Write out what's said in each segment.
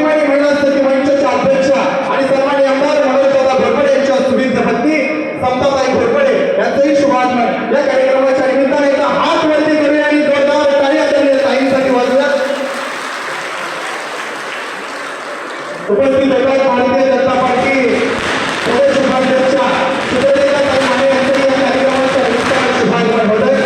स्वाभिमानी महिला सखी मंचच्या अध्यक्षा आणि सन्माननीय आमदार मनोजदादा घोरपडे यांच्या सुविध पत्नी समताताई घोरपडे यांचंही शुभागमन या कार्यक्रमाच्या निमित्ताने एकदा हात वरती करूया आणि जोरदार टाळ्या त्यांनी ताईंसाठी वाजूया. उपस्थित होतात भारतीय जनता पार्टी प्रदेश उपाध्यक्षा सुरेखाताई माने यांचंही या कार्यक्रमाच्या निमित्ताने शुभागमन होत आहे.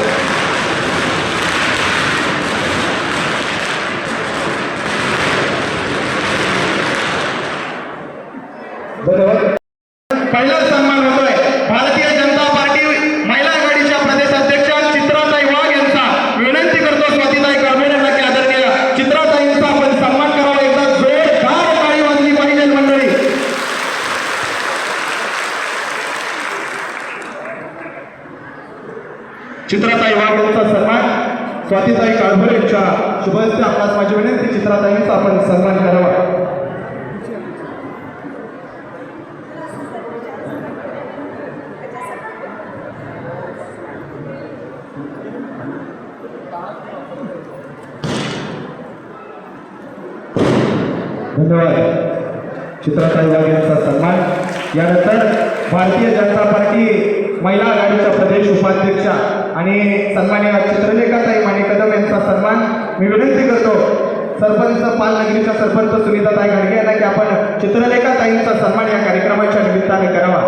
पहिला सन्मान होतोय भारतीय जनता पार्टी महिला आघाडीच्या प्रदेश अध्यक्षा चित्राताई वाघ यांचा. विनंती करतो स्वातीताई काळभोर यांना की आदरणीय चित्राताईंचा आपण सन्मान करावा. एकदा जोरदार टाळी वाजली पाहिजे मंडळी. चित्राताई वाघ यांचा सन्मान स्वातीताई काळभोर यांच्या शुभ हस्ते आपणास माझी विनंती चित्राताईंचा आपण सन्मान करावा. धन्यवाद. चित्राताई वाघ यांचा सन्मान. यानंतर भारतीय जनता पार्टी महिला आघाडीच्या प्रदेश उपाध्यक्षा आणि सन्माननीय चित्रलेखाताई माने कदम यांचा सन्मान मी विनंती करतो सरपंच पालनगरीच्या सरपंच सुनीताताई घाडगे यांना की आपण चित्रलेखाताईंचा सन्मान या कार्यक्रमाच्या निमित्ताने करावा.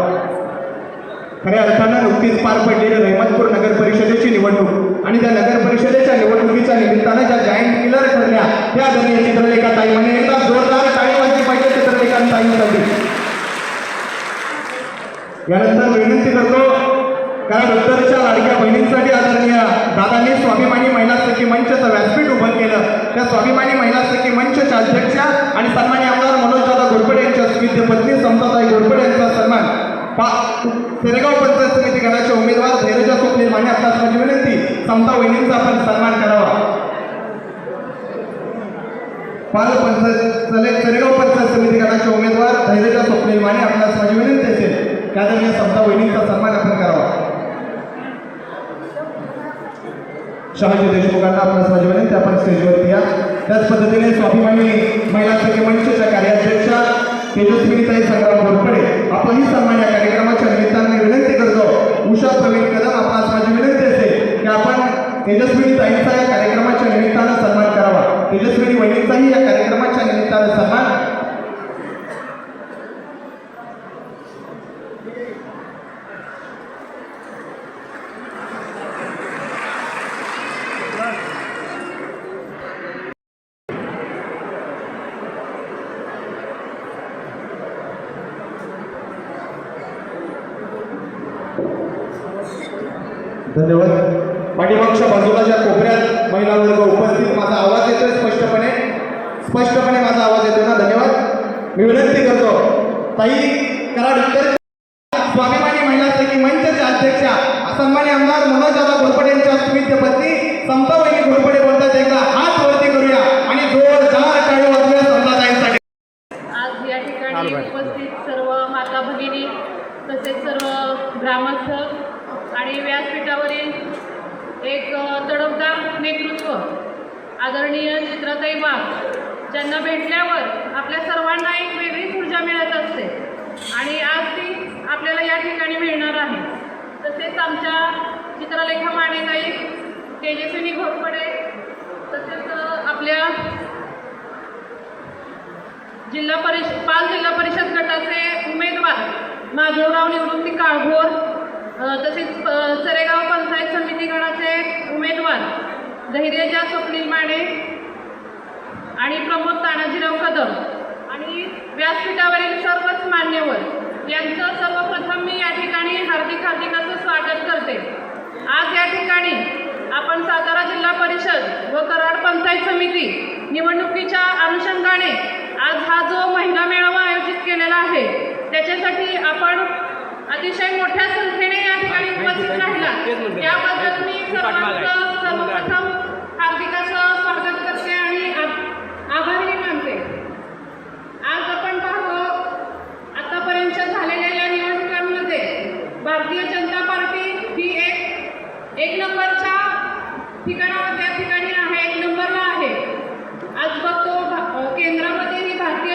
खऱ्या अर्थानं नुकतीच पार पडलेली रहमतपूर नगर परिषदेची निवडणूक आणि त्या नगर परिषदेच्या निवडणुकीच्या निमित्तानं ज्या जायंट किलर ठरल्या त्या आदरणीय चित्रलेखाताई माने एकदा जोरदार टाळी वाजली पाहिजे चित्रलेखाताईंसाठी. यानंतर विनंती करतो कारण उत्तरच्या लाडक्या बहिणींसाठी आदरणीय दादांनी स्वाभिमानी महिला सखी मंचचं व्यासपीठ उभं केलं. त्या स्वाभिमानी महिला सखी मंचच्या अध्यक्षा आणि सन्माननीय आमदार मनोजदादा घोरपडे यांच्या सुविद्य पत्नी समताताई घोरपडे यांचा सन्मान. सेरेगाव पंचायत समिती गणाचे उमेदवार धैर्यजा स्वप्नील माने आपल्यास माझी विनंती समता वहिनींचा आपण सन्मान करावा. सेरेगाव पंचायत समिती गणाचे उमेदवार धैर्यजा स्वप्नील माने आपल्यास माझी विनंती असेल त्यादरम्यान समता वहिनींचा सन्मान आपण करावा. शहाजी देशमुखांना आपल्यास माझी विनंती आपण स्टेजवरती या. त्याच पद्धतीने स्वाभिमानी महिला सखी मंचच्या कार्याध्यक्षा तेजस्विनीताई संग्राम घोरपडे आपणही सन्मान या कार्यक्रमाच्या निमित्ताने विनंती करतो. उषा प्रवीण कदम आपणास माझी विनंती असेल की आपण तेजस्विनीताईंचा या कार्यक्रमाच्या निमित्तानं सन्मान करावा. तेजस्विनी वहिनींचाही या कार्यक्रमाच्या निमित्तानं सन्मान. धन्यवाद. पाठीमागच्या बाजूला ज्या कोपऱ्यात महिला वर्ग उपस्थित माझा आवाज येतोय स्पष्टपणे माझा आवाज येतोय ना? धन्यवाद. मी विनंती करतो ताई कराड उत्तर स्वाभिमानी महिला सखी मंचच्या अध्यक्षा सन्माननीय आमदार मनोजदादा घोरपडे यांच्या सुविद्य पत्नी समतावहिनी घोरपडे बोलतात. एकदा हात वरती करूया आणि जोरदार टाळी वाजवूया समताताईंसाठी. आज या ठिकाणी उपस्थित सर्व माता भगिनी तसेच सर्व ग्रामस्थ आणि व्यासपीठावरील एक तडफदार नेतृत्व आदरणीय चित्राताई वाघ ज्यांना भेटल्यावर आपल्या सर्वांना एक वेगळीच ऊर्जा मिळत असते आणि आज ती आपल्याला या ठिकाणी मिळणार आहे. तसेच आमच्या चित्रलेखा मानेताई तेजस्विनी घोरपडे तसेच आपल्या पाल जिल्हा परिषद गटाचे उमेदवार माधवराव निवृत्ती काळभोर तसेच सेरेगाव पंचायत समिती गणाचे उमेदवार धैर्यजा स्वप्नील माने आणि प्रमोद तानाजीराव कदम आणि व्यासपीठावरील सर्वच मान्यवर यांचं सर्वप्रथम मी या ठिकाणी हार्दिक असं स्वागत करते. आज या ठिकाणी आपण सातारा जिल्हा परिषद व कराड पंचायत समिती निवडणुकीच्या अनुषंगाने आज हा जो महिला मेळावा आयोजित केलेला आहे त्याच्यासाठी आपण अतिशय मोठ्या संख्येने या ठिकाणी उपस्थित राहिला याबद्दल मी सर्वांचं सर्वप्रथम हार्दिक असं स्वागत करते आणि आभारी मानते. आज आपण पाहतो आतापर्यंत झालेल्या या निवडणुकांमध्ये भारतीय जनता पार्टी ही एक नंबरच्या ठिकाणावर त्या ठिकाणी आहे, एक नंबरला आहे. आज बघतो केंद्रामध्ये ही भारतीय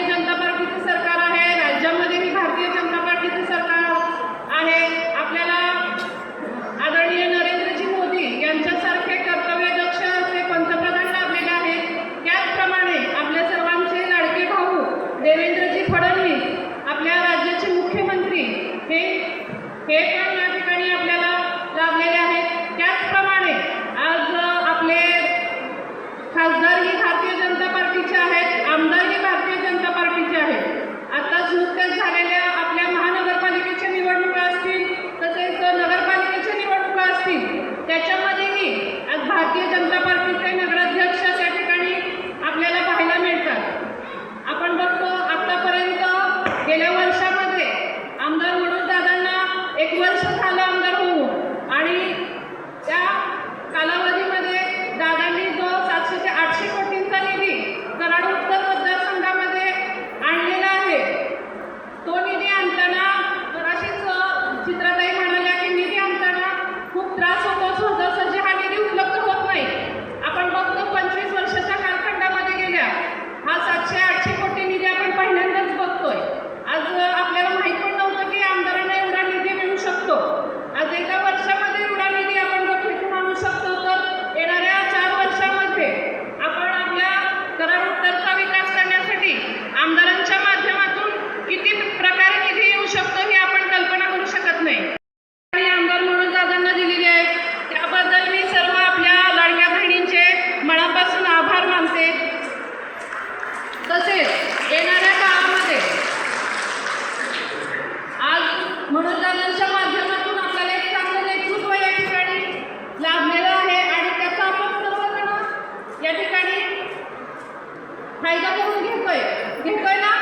फायदा करून घेतोय ना.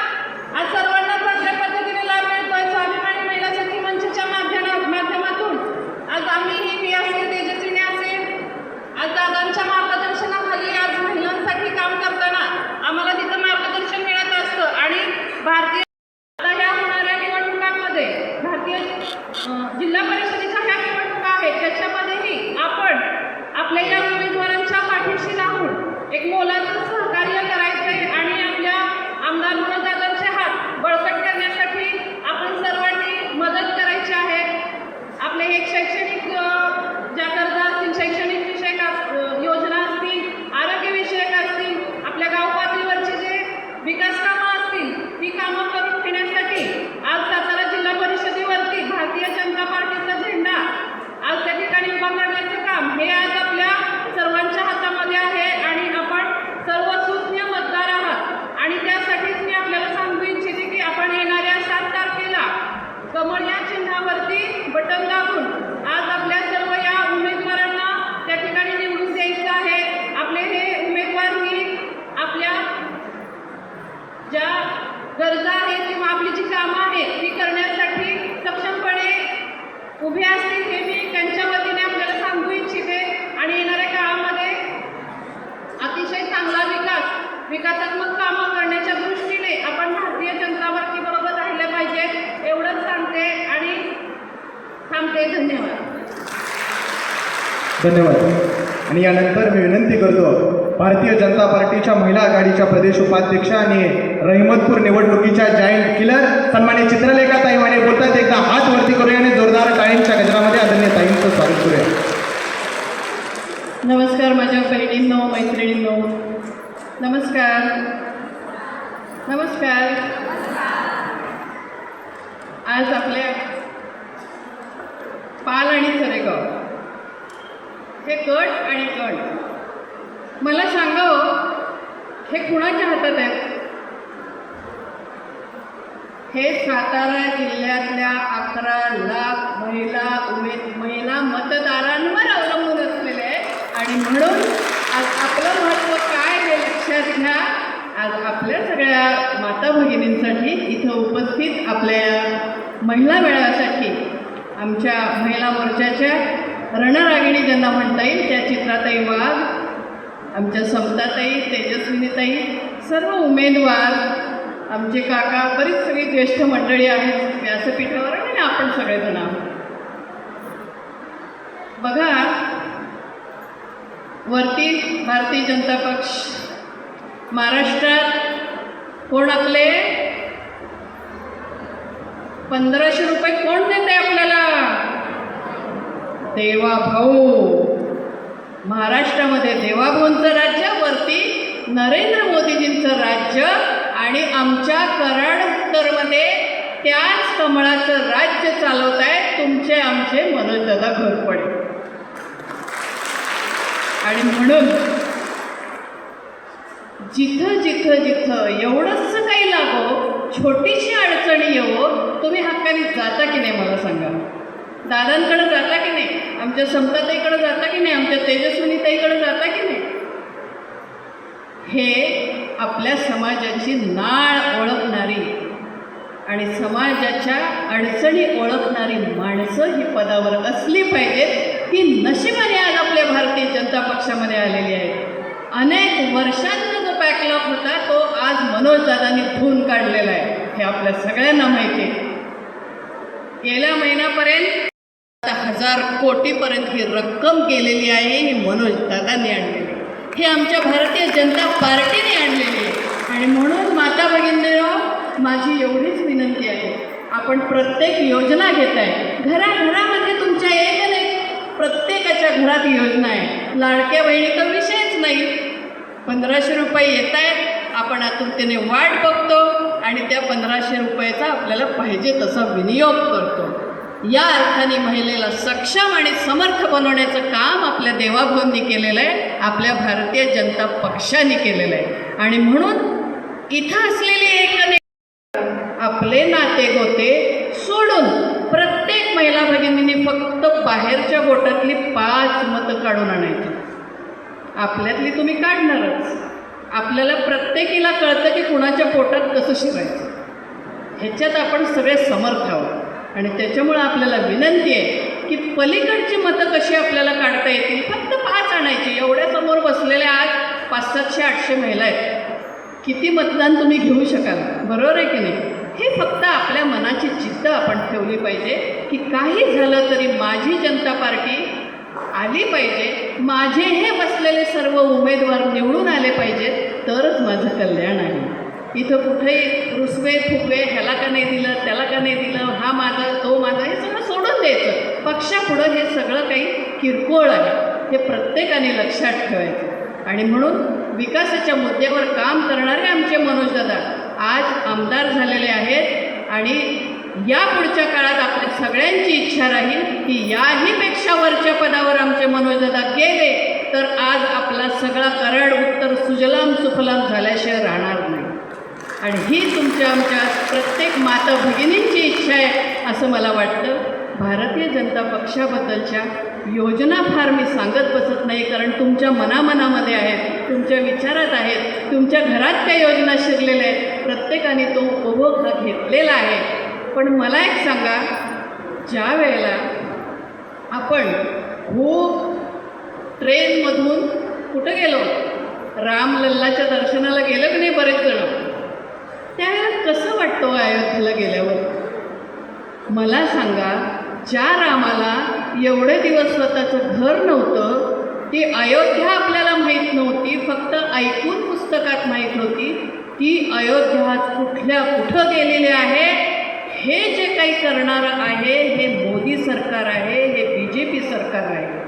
आज सर्वांना चांगल्या पद्धतीने लाभ मिळतोय. स्वाभिमानी महिला शक्ती मंचच्या माध्यमातून आज आम्ही मी असेल, तेजस्विनी असेल, आज दादांच्या मार्गदर्शनाखाली आज महिलांसाठी काम करताना आम्हाला तिथं मार्गदर्शन मिळत असतं. आणि भारतीय आता ह्या होणाऱ्या निवडणुकांमध्ये भारतीय जिल्हा परिषदेच्या ह्या निवडणुका आहेत, त्याच्यामध्येही आपण आपल्या या उमेदवारांच्या पाठीशी राहून एक मोलाचं सहकार्य करायचंय आणि आपल्या आमदार मनोजदादांचे हात बळकट करण्यासाठी आपण सर्वांनी मदत करायची आहे. आपले एक शैक्षणिक ज्या गरजा असतील, शैक्षणिक विषयक योजना असतील, आरोग्यविषयक असतील, आपल्या गाव पातळीवरची जे विकास कामं असतील ती कामं करून घेण्यासाठी आज सातारा जिल्हा परिषदेवरती भारतीय जनता पार्टीचा झेंडा आज त्या ठिकाणी उभा करण्याचं काम हे आज आपल्या सर्वांच्या हातामध्ये आहे. आणि आपण सर्व सुज्ञ मतदार आहात आणि त्यासाठीच मी आपल्याला सांगू इच्छिते की आपण येणाऱ्या 7 तारखेला कमळ या चिन्हावरती बटन दाबून आज आपल्या सर्व या उमेदवारांना त्या ठिकाणी निवडून द्यायचं आहे. आपले हे उमेदवार ही आपल्या ज्या गरजा आहेत किंवा आपली जी कामं आहेत ती करण्यासाठी सक्षमपणे उभे असतील हे मी त्यांच्या वतीने आपल्याला सांगू इच्छिते. आणि येणाऱ्या काळामध्ये अतिशय चांगला विकासात्मक कामं करण्याच्या दृष्टीने आपण भारतीय जनता पार्टीबरोबर राहिले पाहिजे एवढंच सांगते आणि थांबते. धन्यवाद. आणि यानंतर मी विनंती करतो भारतीय जनता पार्टीच्या महिला आघाडीच्या प्रदेश उपाध्यक्ष आणि रहिमतपूर निवडणुकीच्या जॉईंट किलर सन्मानित चित्रलेखा ताई माने बोलतात. एकदा हात वरती करूया आणि जोरदार टाळ्यांच्या गजरामध्ये आदरणीय ताईंचं स्वागत करूया. नमस्कार माझ्या बहिणींनो, मैत्रिणींनो, नमस्कार. आज आपल्या पाल आणि चरेगाव हे गट आणि गण मला सांगावं हे कुणाच्या हातात आहेत? हे सातारा जिल्ह्यातल्या 11 लाख महिला मतदारांवर अवलंबून असलेले आहे. आणि म्हणून आज आपलं महत्त्व काय हे लक्षात घ्या. आज आपल्या सगळ्या माता भगिनींसाठी इथं उपस्थित आपल्या महिला मेळाव्यासाठी आमच्या महिला मोर्चाच्या रणरागिणी ज्यांना म्हणता येईल त्या चित्राताई वाघ, आमच्या समताताई, तेजस्विनीताई, सर्व उमेदवार, आमचे काका, बरीच सगळी ज्येष्ठ मंडळी आहेत व्यासपीठावर आणि आपण सगळेजण आहोत. बघा वरती भारतीय जनता पक्ष महाराष्ट्रात कोण आपले 1500 रुपये कोण देते आपल्याला? देवाभाऊ. महाराष्ट्रामध्ये देवाभाऊंचं राज्य, वरती नरेंद्र मोदीजींचं राज्य आणि आमच्या कराड उत्तरमध्ये त्याच कमळाचं राज्य चालवत आहेत तुमचे आमचे मनोजदादा घोरपडे. आणि म्हणून जिथं जिथं जिथं एवढंच काही लागो, छोटीशी अडचणी येवो, तुम्ही हक्काने जाता की नाही मला सांगा? दादांकडे जाता की नाही? आमच्या समताताईकडे जाता की नाही? आमच्या तेजस्विनीताईकडे जाता की नाही? हे आपल्या समाजाची नाळ ओळखणारी आणि समाजाच्या अडचणी ओळखणारी माणसं ही पदावर असली पाहिजेत. ती नशिबाने आज आपल्या भारतीय जनता पक्षामध्ये आलेली आहे. अनेक वर्षांचा जो बॅकलॉग होता तो आज मनोजदादांनी धुवून काढलेला आहे, हे आपल्या सगळ्यांना माहिती आहे. गेल्या महिन्यापर्यंत 1000 कोटीपर्यंत ही रक्कम केलेली आहे, ही मनोजदादांनी आणलेली, हे आमच्या भारतीय जनता पार्टीने आणलेली आहे. आणि म्हणून माता भगिनींनो, माझी एवढीच विनंती आहे, आपण प्रत्येक योजना घेत आहे, घराघरामध्ये तुमच्या एक नाही प्रत्येकाच्या घरात योजना आहे. लाडक्या बहिणीचा विषयच नाही. 1500 रुपये येत आहेत, आपण आतुरतेने वाट बघतो आणि त्या 1500 रुपयाचा आपल्याला पाहिजे तसा विनियोग करतो. या अर्थाने महिलेला सक्षम आणि समर्थ बनवण्याचं काम आपल्या देवाभाऊंनी केलेलं आहे, आपल्या भारतीय जनता पक्षाने केलेलं आहे. आणि म्हणून इथं असलेली एक आपले नाते गोते सोडून प्रत्येक महिला भगिनींनी फक्त बाहेरच्या गोटातली 5 मतं काढून आणायची. आपल्यातली तुम्ही काढणारच. आपल्याला प्रत्येकीला कळतं की कुणाच्या पोटात कसं शिरायचं. ह्याच्यात आपण सगळे समर्थ आहोत आणि त्याच्यामुळं आपल्याला विनंती आहे की पलीकडची मतं कशी आपल्याला काढता येतील. फक्त 5 आणायची. एवढ्या समोर बसलेल्या आज 500-700-800 महिला आहेत. किती मतदान तुम्ही घेऊ शकाल? बरोबर आहे की नाही? हे फक्त आपल्या मनाची जिद्द आपण ठेवली पाहिजे की काही झालं तरी माझी जनता पार्टी आली पाहिजे, माझे हे बसलेले सर्व उमेदवार निवडून आले पाहिजेत, तरच माझं कल्याण आहे. इथं कुठेही रुसवे फुगवे, ह्याला का नाही दिलं, त्याला का नाही दिलं, हा माझा तो माझा, हे सगळं सोडून द्यायचं. पक्षापुढं हे सगळं काही किरकोळ आहे, हे प्रत्येकाने लक्षात ठेवायचं. आणि म्हणून विकासाच्या मुद्द्यावर काम करणारे आमचे मनोजदादा आज आमदार झालेले आहेत आणि यापुढच्या काळात आपल्या सगळ्यांची इच्छा राहील की याहीपेक्षा वरच्या पदावर आमचे मनोजदादा गेले तर आज आपला सगळा कराड उत्तर सुजलाम सुफलाम झाल्याशिवाय राहणार नाही. आणि ही तुमच्या आमच्या प्रत्येक माता भगिनींची इच्छा आहे असं मला वाटतं. भारतीय जनता पक्षाबद्दलच्या योजना फार मी सांगत बसत नाही, कारण तुमच्या मनामनामध्ये आहेत, तुमच्या विचारात आहेत, तुमच्या घरात त्या योजना शिरलेल्या आहेत, प्रत्येकाने तो उपभोग घेतलेला आहे. पण मला एक सांगा, ज्या वेळेला आपण खूप ट्रेनमधून कुठं गेलो, रामलल्लाच्या दर्शनाला गेलं की नाही बरेच जण, त्यावेळेला कसं वाटतं अयोध्येला गेल्यावर? मला सांगा, ज्या रामाला एवढे दिवस स्वतःचं घर नव्हतं, ती अयोध्या आपल्याला माहीत नव्हती, फक्त ऐकून पुस्तकात माहीत होती, ती अयोध्या आज कुठं गेलेली आहे. हे जे काही करणारं आहे हे मोदी सरकार आहे, हे BJP सरकार आहे.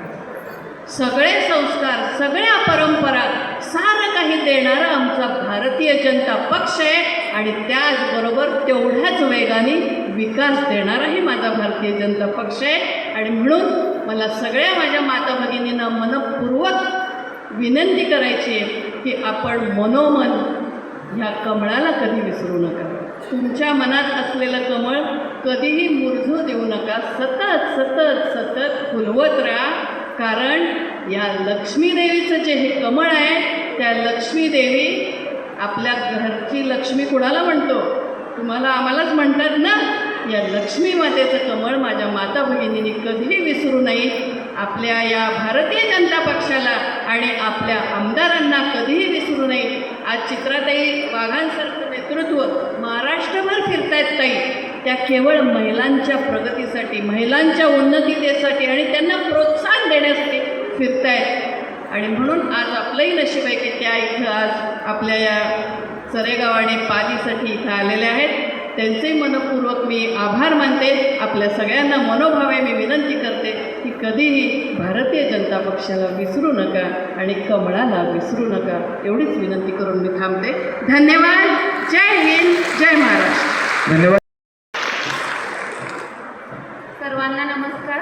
सगळे संस्कार, सगळ्या परंपरा, सारं काही देणारा आमचा भारतीय जनता पक्ष आहे आणि त्याचबरोबर तेवढ्याच वेगाने विकास देणाराही माझा भारतीय जनता पक्ष आहे. आणि म्हणून मला सगळ्या माझ्या माता भगिनींना मनपूर्वक विनंती करायची आहे की आपण मनोमन ह्या कमळाला कधी विसरू नका. तुमच्या मनात असलेलं कमळ कधीही मुरझू देऊ नका. सतत सतत सतत फुलवत राहा, कारण या लक्ष्मी देवीचं जे हे कमळ आहे, त्या लक्ष्मी देवी आपल्या घरची लक्ष्मी कुणाला म्हणतो? तुम्हाला आम्हालाच म्हणतात ना. या लक्ष्मी मातेचं कमळ माझ्या माता भगिनींनी कधीही विसरू नये. आपल्या या भारतीय जनता पक्षाला आणि आपल्या आमदारांना कधीही विसरू नये. आज चित्राताई वाघांसारखं नेतृत्व महाराष्ट्रभर फिरतायत ताई, त्या केवळ महिलांच्या प्रगतीसाठी, महिलांच्या उन्नतीसाठी आणि त्यांना प्रोत्साहन देण्यासाठी फिरतायत. आणि म्हणून आज आपलंही नशीब आहे की त्या इथं आज आपल्या या सरेगाव आणि पालीसाठी इथं आलेल्या आहेत. त्यांचेही मनपूर्वक मी आभार मानते. आपल्या सगळ्यांना मनोभावे मी विनंती करते की कधीही भारतीय जनता पक्षाला विसरू नका आणि कमळाला विसरू नका. एवढीच विनंती करून मी थांबते. धन्यवाद. जय हिंद, जय महाराष्ट्र. धन्यवाद. सर्वांना नमस्कार.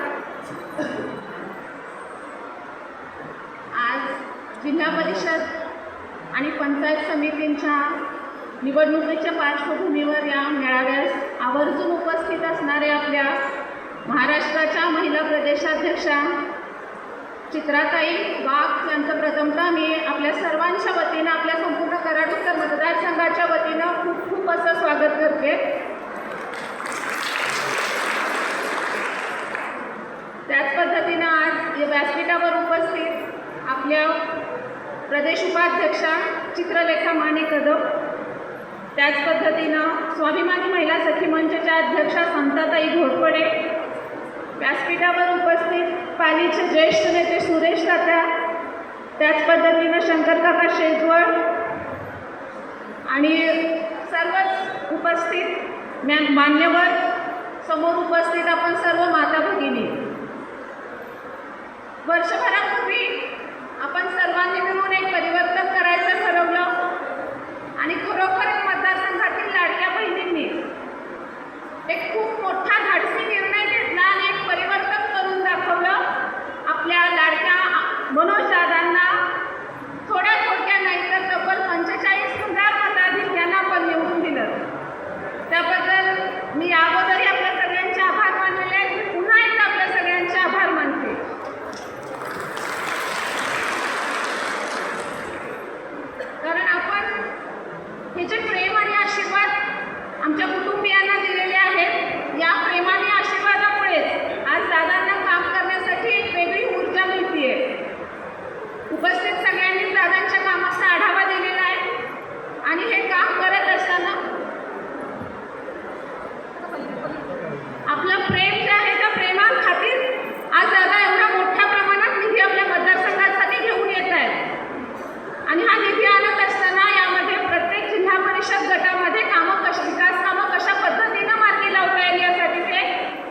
आज जिल्हा परिषद आणि पंचायत समितींच्या निवडणुकीच्या पार्श्वभूमीवर या मेळाव्यास आवर्जून उपस्थित असणाऱ्या आपल्या महाराष्ट्राच्या महिला प्रदेशाध्यक्षा चित्राताई वाघ यांचं प्रथमतः मी आपल्या सर्वांच्या वतीनं, आपल्या संपूर्ण कराड उत्तर मतदारसंघाच्या वतीनं खूप खूप असं स्वागत करते. त्याच पद्धतीनं आज या व्यासपीठावर उपस्थित आपल्या प्रदेश उपाध्यक्षा चित्रलेखा माने कदम, त्याच पद्धतीनं स्वाभिमानी महिला सखी मंचच्या अध्यक्षा संताताई घोरपडे, व्यासपीठावर उपस्थित पालीचे ज्येष्ठ नेते सुरेश तात्या, त्याच पद्धतीनं शंकरकाका शेजवळ आणि सर्वच उपस्थित मान्यवर, समोर उपस्थित आपण सर्व माता भगिनी. वर्षभरापूर्वी आपण सर्वांनी मिळून एक परिवर्तन करायचं ठरवलं आणि खरोखरच मतदारसंघातील लाडक्या बहिणींनी एक खूप मोठा धाडसी निर्णय घेतला आणि एक परिवर्तन करून दाखवलं. आपल्या लाडक्या मनोजदादांना थोड्या नाही तर तब्बल 45,000 मताधिक्यांना आपण निवडून दिलं. त्याबद्दल मी अगोदरही आपल्या सगळ्यांचे आभार मानलेले आहेत. मी पुन्हा एकदा आपल्या सगळ्यांचे आभार मानते. हे जे प्रेम आणि आशीर्वाद आमच्या कुटुंबियांना दिलेले आहेत, या प्रेम आणि आशीर्वादामुळेच आज दादांना काम करण्यासाठी एक वेगळी ऊर्जा मिळते. उपस्थित सगळ्यांनी दादांच्या कामाचा आढावा दिलेला आहे आणि हे काम करत असताना आपलं प्रेम जे आहे त्या प्रेमाखातीर आज दादा एवढ्या मोठ्या प्रमाणात निधी आपल्या मतदारसंघासाठी घेऊन येत आहेत. आणि हा निधी आणत असताना यामध्ये प्रत्येक जिल्हा परिषद गटामध्ये विकास कामं कशा पद्धतीनं मार्गी लावता येईल यासाठी ते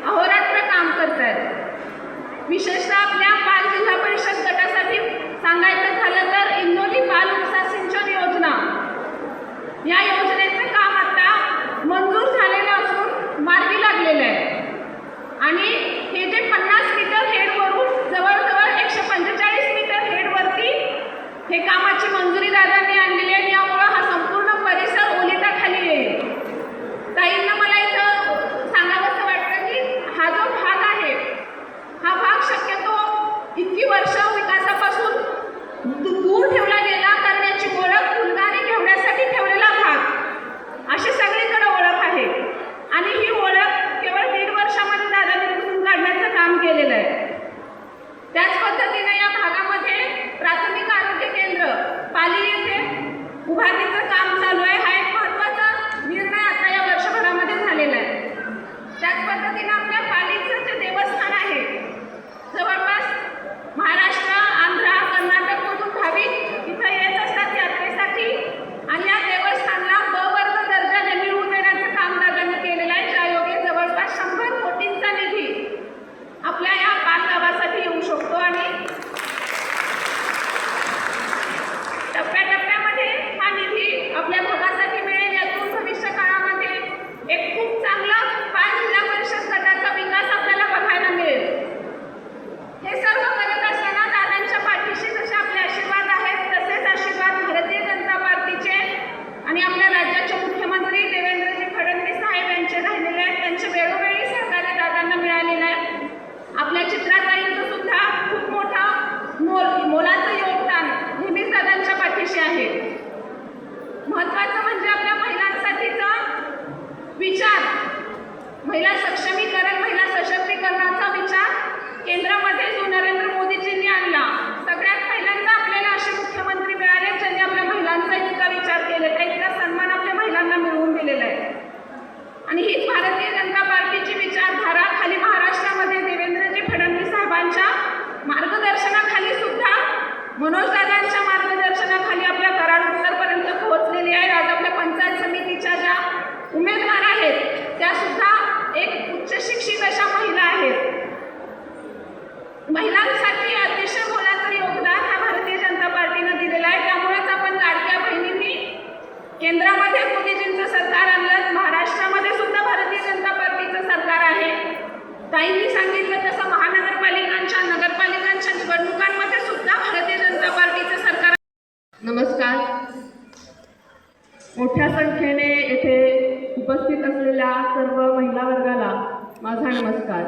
अहोरात्र काम करत आहेत. विशेषतः आपल्या 5 जिल्हा परिषद गटासाठी सांगायचं झालं तर इंदोली बाल उपसा सिंचन योजना, या योजनेचं काम आता मंजूर झालेलं असून मार्गी लागलेलं आहे. आणि हे जे 50 मीटर हेडवरून जवळजवळ 145 मीटर हेडवरती हे कामाची मंजुरी दादांनी आणलेली आहे. यामुळं हा संपूर्ण परिसर ओलिताखाली येईल. ताईंना मला इथं सांगावंसं वाटतं की हा जो भाग आहे, हा भाग शक्यतो इतकी वर्ष विकासापासून दूर ठेवला गेला, कारण याची ओळख फुलदाणी ठेवण्यासाठी ठेवलेला भाग अशी सगळीकडे ओळख आहे. आणि ही ओळख केवळ 1.5 वर्षामध्ये दादांनी पुसून काढण्याचं काम केलेलं आहे. त्याच पद्धतीने या भागामध्ये प्राथमिक आरोग्य केंद्र पाली येथे उभारणीचं काम चालू आहे. हा एक महत्त्वाचा निर्णय आता या वर्षभरामध्ये झालेला आहे. त्याच पद्धतीने आपल्या पालीचं जे देवस्थान आहे, जवळपास महाराष्ट्र, आंध्र, कर्नाटकमधून भाविक इथं येत असतात यात्रेसाठी. आणि या देवस्थानला ब वर्ग दर्जा मिळवून देण्याचं काम दादांनी केलेलं आहे, ज्यायोगे जवळपास 100 कोटींचा निधी आपल्या या बांधकामासाठी येऊ शकतो. आणि टप्प्याटप्प्यामध्ये हा निधी आपल्या भागासाठी मिळेल. यातून भविष्य काळामध्ये एक खूप चांगला 5 जिल्हा परिषद गटाचा विकास आपल्याला बघायला मिळेल. हे सर्व करत असताना दादांच्या पाठीशी जसे आपले आशीर्वाद आहेत, तसेच आशीर्वाद भारतीय जनता पार्टीचे आणि आपल्या राज्याचे मुख्यमंत्री देवेंद्रजी फडणवीस साहेब यांचे राहिलेले आहेत. त्यांचे वेळोवेळी सहकार्य दादांना मिळालेलं आहे. आपल्या चित्राताईंचं सुद्धा खूप मोलाचं योगदान नेहमीच दादांच्या पाठीशी आहे. महत्त्वाचं म्हणजे आपल्या महिलांसाठीचा विचार, महिला सक्षमीकरण, महिला सशक्तीकरणाचा विचार केंद्रामध्ये जो नरेंद्र मोदीजींनी आणला. सगळ्यात पहिल्यांदा आपल्याला असे मुख्यमंत्री मिळाले ज्यांनी आपल्या महिलांचा इतका विचार केलेला आहे, इतका सन्मान आपल्या महिलांना मिळवून दिलेला आहे. आणि हीच भारतीय जनता पार्टीची विचारधारा खाली महाराष्ट्रामध्ये देवेंद्रजी फडणवीस साहेबांच्या मार्गदर्शनाखाली सुद्धा, मनोजदादांच्या मार्गदर्शनाखाली आपल्या कराड उत्तरपर्यंत पोहोचलेली आहे. आज आपल्या पंचायत समितीच्या ज्या उमेदवार आहेत त्या सुद्धा एक उच्च शिक्षित अशा महिला आहेत. महिलांसाठी अतिशय मोलाचं योगदान हा भारतीय जनता पार्टीनं दिलेलं आहे. त्यामुळेच आपण लाडक्या बहिणींनी केंद्रामध्ये मोदीजींचं सरकार आणलं, महाराष्ट्रामध्ये सुद्धा भारतीय जनता पार्टीचं सरकार आहे. ताईंनी सांगितलं तसं महानगरपालिकांच्या, नगरपालिकांच्या निवडणुकांमध्ये सुद्धा भारतीय जनता पार्टीचं सरकार. नमस्कार. मोठ्या संख्येने येथे उपस्थित असलेल्या सर्व महिला वर्गाला माझा नमस्कार.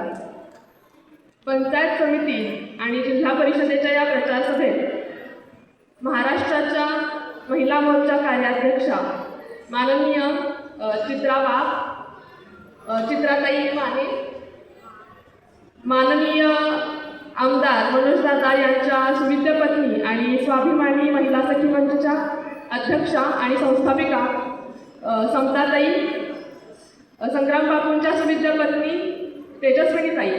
पंचायत समिती आणि जिल्हा परिषदेच्या या प्रचार सभेत महाराष्ट्राच्या महिला मोर्चा कार्याध्यक्षा माननीय चित्राताई माने, माननीय आमदार मनोजदादा यांच्या सुविद्य पत्नी आणि स्वाभिमानी महिला सखी मंचच्या अध्यक्षा आणि संस्थापिका समताताई, संग्राम बापूंच्या सुविद्य पत्नी तेजस्विनीताई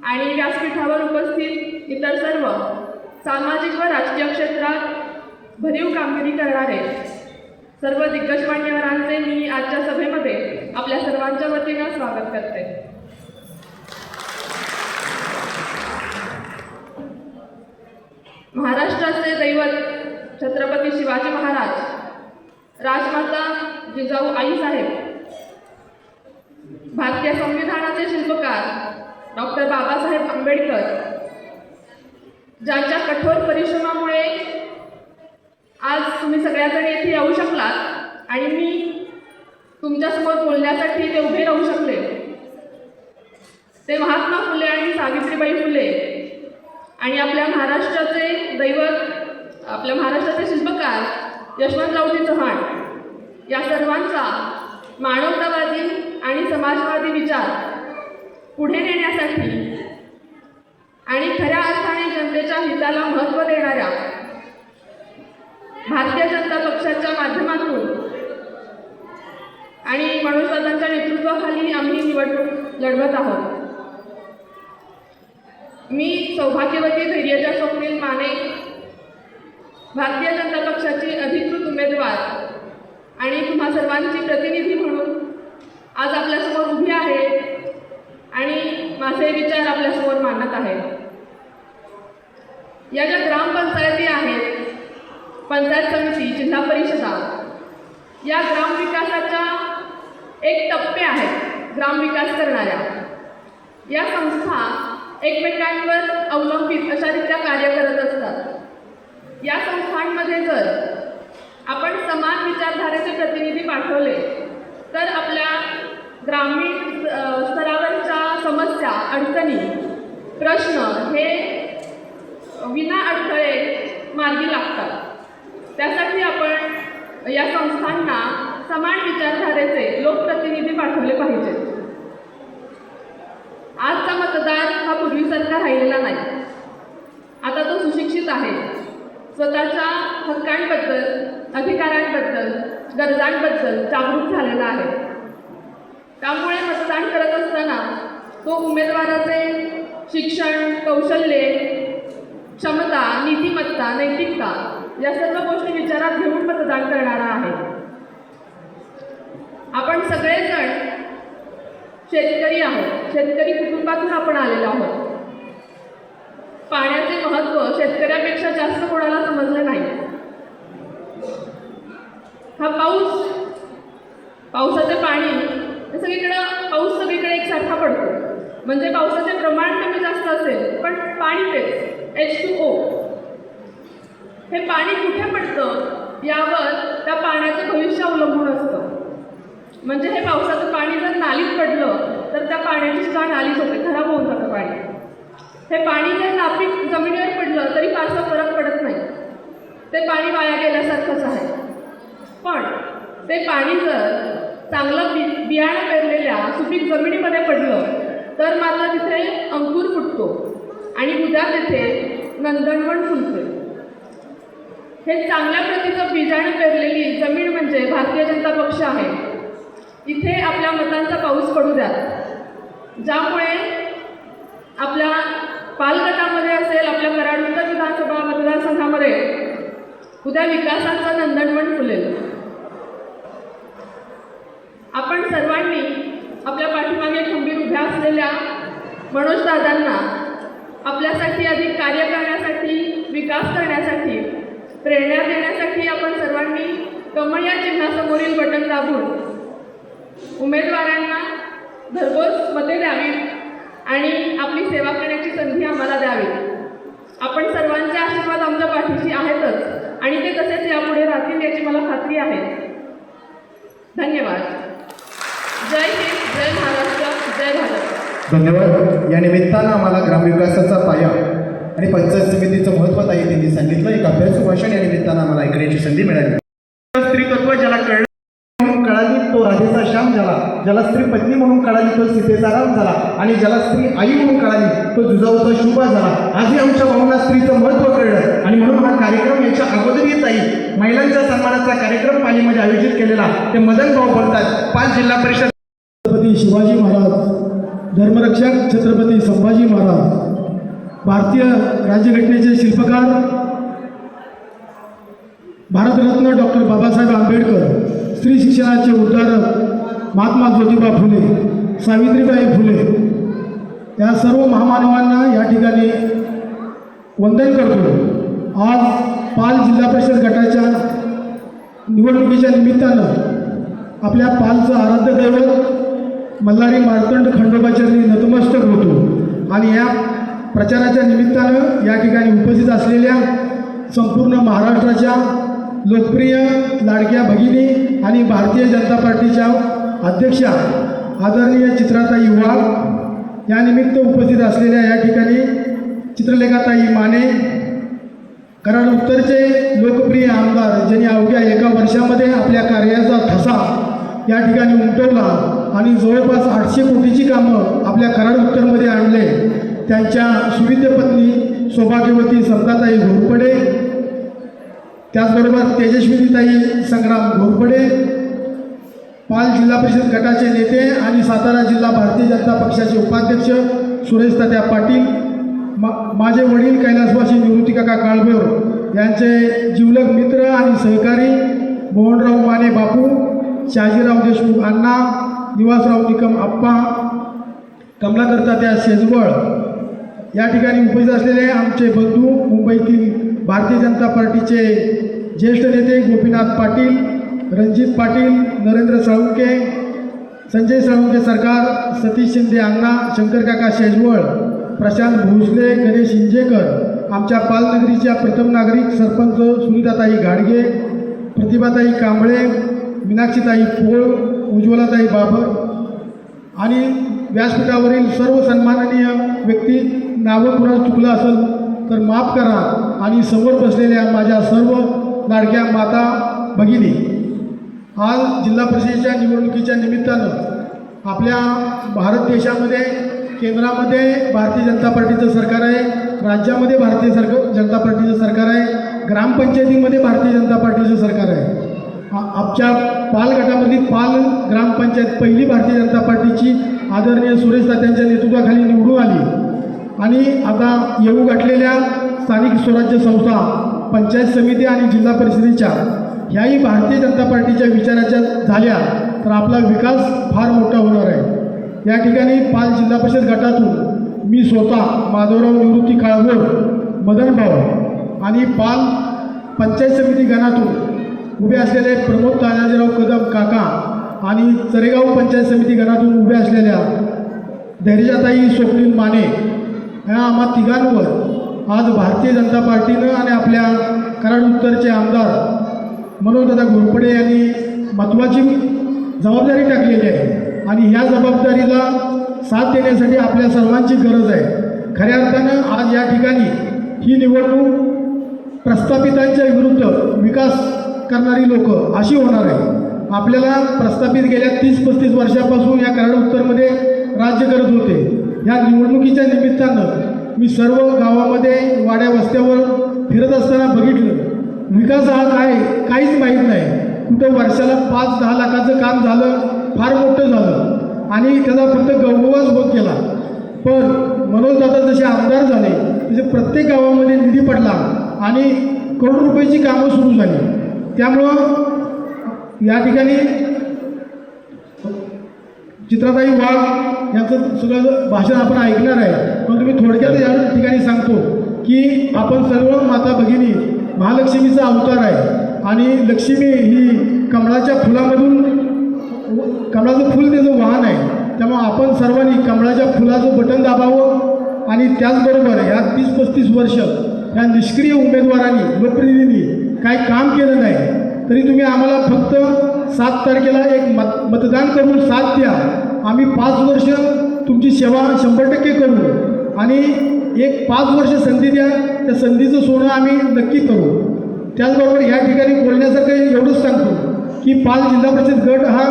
आणि व्यासपीठावर उपस्थित इतर सर्व सामाजिक व राजकीय क्षेत्रात भरीव कामगिरी करणारे सर्व दिग्गज मान्यवरांचे मी आजच्या सभेमध्ये आपल्या सर्वांच्या वतीनं स्वागत करते. महाराष्ट्राचे दैवत छत्रपती शिवाजी महाराज, राजमाता जिजाऊ आईसाहेब, भारतीय संविधानाचे शिल्पकार डॉक्टर बाबासाहेब आंबेडकर, ज्यांच्या कठोर परिश्रमामुळे आज तुम्ही सगळ्याजण येथे येऊ शकलात आणि मी तुमच्यासमोर बोलण्यासाठी ते उभे राहू शकले, ते महात्मा फुले आणि सावित्रीबाई फुले आणि आपल्या महाराष्ट्राचे दैवत, आपल्या महाराष्ट्राचे शिल्पकार यशवंतरावजी चव्हाण या सर्वांचा मानवतावादी आणि समाजवादी विचार पुढे नेण्यासाठी आणि खऱ्या अर्थाने जनतेच्या हिताला महत्त्व देणाऱ्या भारतीय जनता पक्षाच्या माध्यमातून आणि मनोजदादांच्या नेतृत्वाखाली आम्ही निवडणूक लढवत आहोत. मी सौभाग्यवती धैर्यजा स्वप्नील माने, भारतीय जनता पक्षाची अधिकृत उमेदवार आणि तुम्हा सर्वांची प्रतिनिधी म्हणून आज आपल्यासमोर उभी आहे आणि माझे विचार आपल्यासमोर मांडत आहे. या ज्या ग्रामपंचायती आहेत, पंचायत समिती, जिल्हा परिषदा, या ग्रामविकासाच्या एक टप्पे आहेत ग्रामविकास करणाऱ्या. या संस्था एकमेकांवर अवलंबित अशा रीत्या कार्य करत असतात. या संस्थांमध्ये जर आपण समान विचारधारेचे प्रतिनिधी पाठवले तर आपल्या ग्रामीण स्तरावरच्या समस्या, अडचणी, प्रश्न हे विना अडथळे मार्गी लागतात. त्यासाठी आपण या संस्थांना समान विचारधारेचे लोकप्रतिनिधी पाठवले पाहिजेत. आजचा मतदार हा पूर्वीसारखा राहिलेला नाही. आता तो सुशिक्षित आहे, स्वतःच्या हक्कांबद्दल, अधिकारांबद्दल, गरजांबद्दल जागरूक झालेला आहे. त्यामुळे मतदान करत असताना तो उमेदवाराचे शिक्षण, कौशल्ये, क्षमता, नीतिमत्ता, नैतिकता या सर्व गोष्टी विचारात घेऊन मतदान करणारा आहे. आपण सगळेजण शेतकरी आहोत, शेतकरी कुटुंबातून आपण आलेलो आहोत. पाण्याचे महत्त्व शेतकऱ्यापेक्षा जास्त कोणाला समजलं नाही. हा पावसाचे पाणी हे पाऊस सगळीकडे एकसारखा पडतो. म्हणजे पावसाचे प्रमाण कमी जास्त असेल पण पाणी तेच H2O. हे पाणी कुठे पडतं यावर त्या पाण्याचं भविष्य अवलंबून असतं. म्हणजे हे पावसाचं पाणी जर नालीत पडलं तर त्या पाण्याची सुद्धा नालीच होते, खराब होऊन जातं पाणी. हे पाणी जर नापीक जमिनीवर पडलं तरी फारसा फरक पडत नाही, ते पाणी वाया गेल्यासारखंच आहे. पण ते पाणी जर चांगलं बियाणं पेरलेल्या सुपीक जमिनीमध्ये पडलं तर मात्र तिथे अंकुर फुटतो आणि उद्या तिथे नंदनवन फुलते. हे चांगल्या प्रतीचं बियाणं पेरलेली जमीन म्हणजे भारतीय जनता पक्ष आहे. इथे आपल्या मतांचा पाऊस पडू द्या, ज्यामुळे आपल्या पालगटामध्ये असेल, आपल्या कराड उत्तर विधानसभा मतदारसंघामध्ये उद्या विकासाचं नंदनवन फुलेल. आपण सर्वांनी आपल्या पाठीमागे खंबीर उभ्या असलेल्या मनोजदादांना आपल्यासाठी अधिक कार्य करण्यासाठी, विकास करण्यासाठी प्रेरणा देण्यासाठी आपण सर्वांनी कमळ या चिन्हासमोरील बटन दाबून उमेदवारांना भरघोस मते द्यावीत आणि आपली सेवा करण्याची संधी आम्हाला द्यावी. आपण सर्वांचे आशीर्वाद आमच्या पाठीशी आहेतच आणि ते तसेच यापुढे राहतील याची मला खात्री आहे. धन्यवाद. जय हिंद, जय महाराष्ट्र, जय भारत. धन्यवाद. या निमित्तानं आम्हाला ग्रामविकासाचा पाया आणि पंचायत समितीचं महत्त्व ताई त्यांनी सांगितलं. एक अभ्यासू भाषण या निमित्तानं आम्हाला ऐकण्याची संधी मिळाली. स्त्रीतत्व ज्याला कळलं म्हणून कळाली तो राधेचा श्याम झाला, ज्याला स्त्री पत्नी म्हणून कळाली तो सीतेचा राम झाला आणि ज्याला स्त्री आई म्हणून कळाली तो जिजाऊचा शुभा झाला. आजही आमच्या भाऊंना स्त्रीचं महत्त्व कळलं आणि म्हणून हा कार्यक्रम याच्या अगोदर येत आहे. महिलांच्या सन्मानाचा कार्यक्रम पालीमध्ये आयोजित केलेला ते मदन भाऊ बोलतात. 5 जिल्हा परिषद छत्रपती शिवाजी महाराज, धर्मरक्षक छत्रपती संभाजी महाराज, भारतीय राज्यघटनेचे शिल्पकार भारतरत्न डॉक्टर बाबासाहेब आंबेडकर, स्त्री शिक्षणाचे उद्धारक महात्मा ज्योतिबा फुले, सावित्रीबाई फुले या सर्व महामानवांना या ठिकाणी वंदन करतो. आज पाल जिल्हा परिषद गटाच्या निवडणुकीच्या निमित्तानं आपल्या पालचं आराध्य दैवत मल्हारी मार्तंड खंडोबाचरणी नतमस्तक होतो आणि या प्रचाराच्या निमित्तानं या ठिकाणी उपस्थित असलेल्या संपूर्ण महाराष्ट्राच्या लोकप्रिय लाडक्या भगिनी आणि भारतीय जनता पार्टीच्या अध्यक्षा आदरणीय चित्राताई वाघ, या निमित्त उपस्थित असलेल्या या ठिकाणी चित्रलेखाताई माने, कराड उत्तरचे लोकप्रिय आमदार ज्यांनी अवघ्या 1 वर्षामध्ये आपल्या कार्याचा ठसा या ठिकाणी उमटवला आणि जवळपास 800 कोटीची कामं आपल्या कराड उत्तरमध्ये आणले. त्यांच्या सुविद्य पत्नी सौभाग्यवती समताताई घोरपडे, त्याचबरोबर तेजस्विनीताई संग्राम घोरपडे, पाल जिल्हा परिषद गटाचे नेते आणि सातारा जिल्हा भारतीय जनता पक्षाचे उपाध्यक्ष सुरेश तात्या पाटील, माझे वडील कैलासवासी निवृत्तीकाका काळभोर यांचे जिवलग मित्र आणि सहकारी मोहनराव माने बापू, शहाजीराव देशमुख अण्णा, निवासराव निकम आप्पा, कमलाकर तात्या शेजवळ, या ठिकाणी उपस्थित असलेले आमचे बंधू मुंबईतील भारतीय जनता पार्टीचे ज्येष्ठ नेते गोपीनाथ पाटील, रणजित पाटील, नरेंद्र साळुंके, संजय साळुंके सरकार, सतीश शिंदे अण्णा, शंकरकाका शेजवळ, प्रशांत भोसले, गणेश इंजेकर, आमच्या पालनगरीच्या प्रथम नागरिक सरपंच सुनीताताई गाडगे, प्रतिभाताई कांबळे, मीनाक्षीताई पोळ, उज्ज्वलाताई बाबर आणि व्यासपीठावरील सर्व सन्माननीय व्यक्ती, नावं कुणाला चुकलं असेल तर माफ करा. आणि समोर बसलेल्या माझ्या सर्व लाडक्या माता भगिनी, आज जिल्हा परिषदेच्या निवडणुकीच्या निमित्तानं आपल्या भारत देशामध्ये केंद्रामध्ये भारतीय जनता पार्टीचं सरकार आहे, राज्यामध्ये भारतीय जनता पार्टीचं सरकार आहे, ग्रामपंचायतीमध्ये भारतीय जनता पार्टीचं सरकार आहे. आमच्या पाल गटामधली पाल ग्रामपंचायत पहिली भारतीय जनता पार्टीची आदरणीय सुरेश तात्यांच्या नेतृत्वाखाली निवडून आली आणि आता येऊ गाठलेल्या स्थानिक स्वराज्य संस्था, पंचायत समिती आणि जिल्हा परिषदेच्या ह्याही भारतीय जनता पार्टीच्या विचाराच्या झाल्या तर आपला विकास फार मोठा होणार आहे. या ठिकाणी पाल जिल्हा परिषद गटातून मी स्वतः माधवराव निवृत्ती काळभोर, मदनभाऊ आणि पाल पंचायत समिती गणातून उभे असलेले प्रमोद तानाजीराव कदम काका आणि चरेगाव पंचायत समिती गणातून उभे असलेल्या धैर्यजाताई स्वप्नील माने ह्या आम्हा तिघांवर आज भारतीय जनता पार्टीनं आणि आपल्या कराड उत्तरचे आमदार मनोजदादा घोरपडे यांनी महत्त्वाची जबाबदारी टाकलेली आहे आणि ह्या जबाबदारीला साथ देण्यासाठी आपल्या सर्वांची गरज आहे. खऱ्या अर्थानं आज या ठिकाणी ही निवडणूक प्रस्थापितांच्या विरुद्ध विकास करणारी लोक अशी होणार आहे. आपल्याला प्रस्थापित गेल्या 30-35 वर्षापासून या कराड उत्तरमध्ये राज्य करत होते. या निवडणुकीच्या निमित्तानं मी सर्व गावामध्ये वाड्या वस्त्यावर फिरत असताना बघितलं विकास हा काहीच माहीत नाही. कुठं वर्षाला 5-10 लाखाचं काम झालं, फार मोठं झालं आणि त्याचा फक्त गौरवच होत गेला. पण मनोजदादा जसे आमदार झाले तसे प्रत्येक गावामध्ये निधी पडला आणि करोड रुपयाची कामं सुरू झाली. त्यामुळं या ठिकाणी चित्राताई वाघ यांचं सगळं भाषण आपण ऐकणार आहे, पण तुम्ही थोडक्यात या ठिकाणी सांगतो की आपण सर्व माता भगिनी महालक्ष्मीचा अवतार आहे आणि लक्ष्मी ही कमळाच्या फुलामधून, कमळाचं फुल त्याचं वाहन आहे. त्यामुळे आपण सर्वांनी कमळाच्या फुलाचं बटन दाबावं आणि त्याचबरोबर ह्या 30-35 वर्ष ह्या निष्क्रिय उमेदवारांनी, लोकप्रतिनिधींनी काही काम केलं नाही तरी तुम्ही आम्हाला फक्त 7 तारखेला एक मतदान करून साथ द्या. आम्ही 5 वर्ष तुमची सेवा 100% करू आणि एक 5 वर्ष संधी द्या, त्या संधीचं सोनं आम्ही नक्की करू. त्याचबरोबर या ठिकाणी बोलण्यासारखं एवढंच सांगतो की पाल जिल्हा परिषद गट हा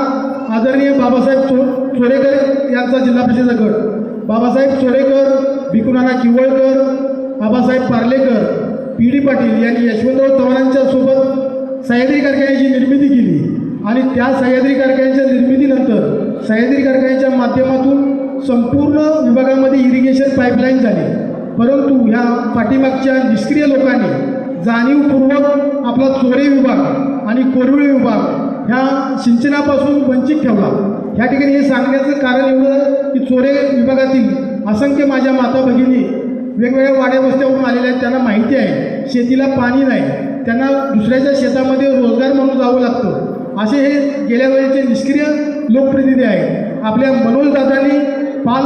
आदरणीय बाबासाहेब चोरेकर यांचा जिल्हा परिषदेचा गट. बाबासाहेब चोरेकर, भिकुनाना किवळकर, बाबासाहेब पार्लेकर, पी.डी. पाटील यांनी यशवंतराव चव्हाणांच्या सोबत सह्याद्री कारखान्याची निर्मिती केली आणि त्या सह्याद्री कारखान्याच्या निर्मितीनंतर सह्याद्री कारखान्याच्या माध्यमातून संपूर्ण विभागामध्ये इरिगेशन पाईपलाईन झाली. परंतु ह्या पाठीमागच्या निष्क्रिय लोकांनी जाणीवपूर्वक आपला चोरे विभाग आणि कोरवळे विभाग ह्या सिंचनापासून वंचित ठेवला. ह्या ठिकाणी हे सांगण्याचं कारण एवढं की चोरे विभागातील असंख्य माझ्या माता भगिनी वेगवेगळ्या वाड्या वस्त्यावरून आलेल्या आहेत. त्यांना माहिती आहे शेतीला पाणी नाही, त्यांना दुसऱ्याच्या शेतामध्ये रोजगार म्हणून जावं लागतं. असे हे गेल्या वेळेचे निष्क्रिय लोकप्रतिनिधी आहेत. आपल्या मनोजदादांनी पाल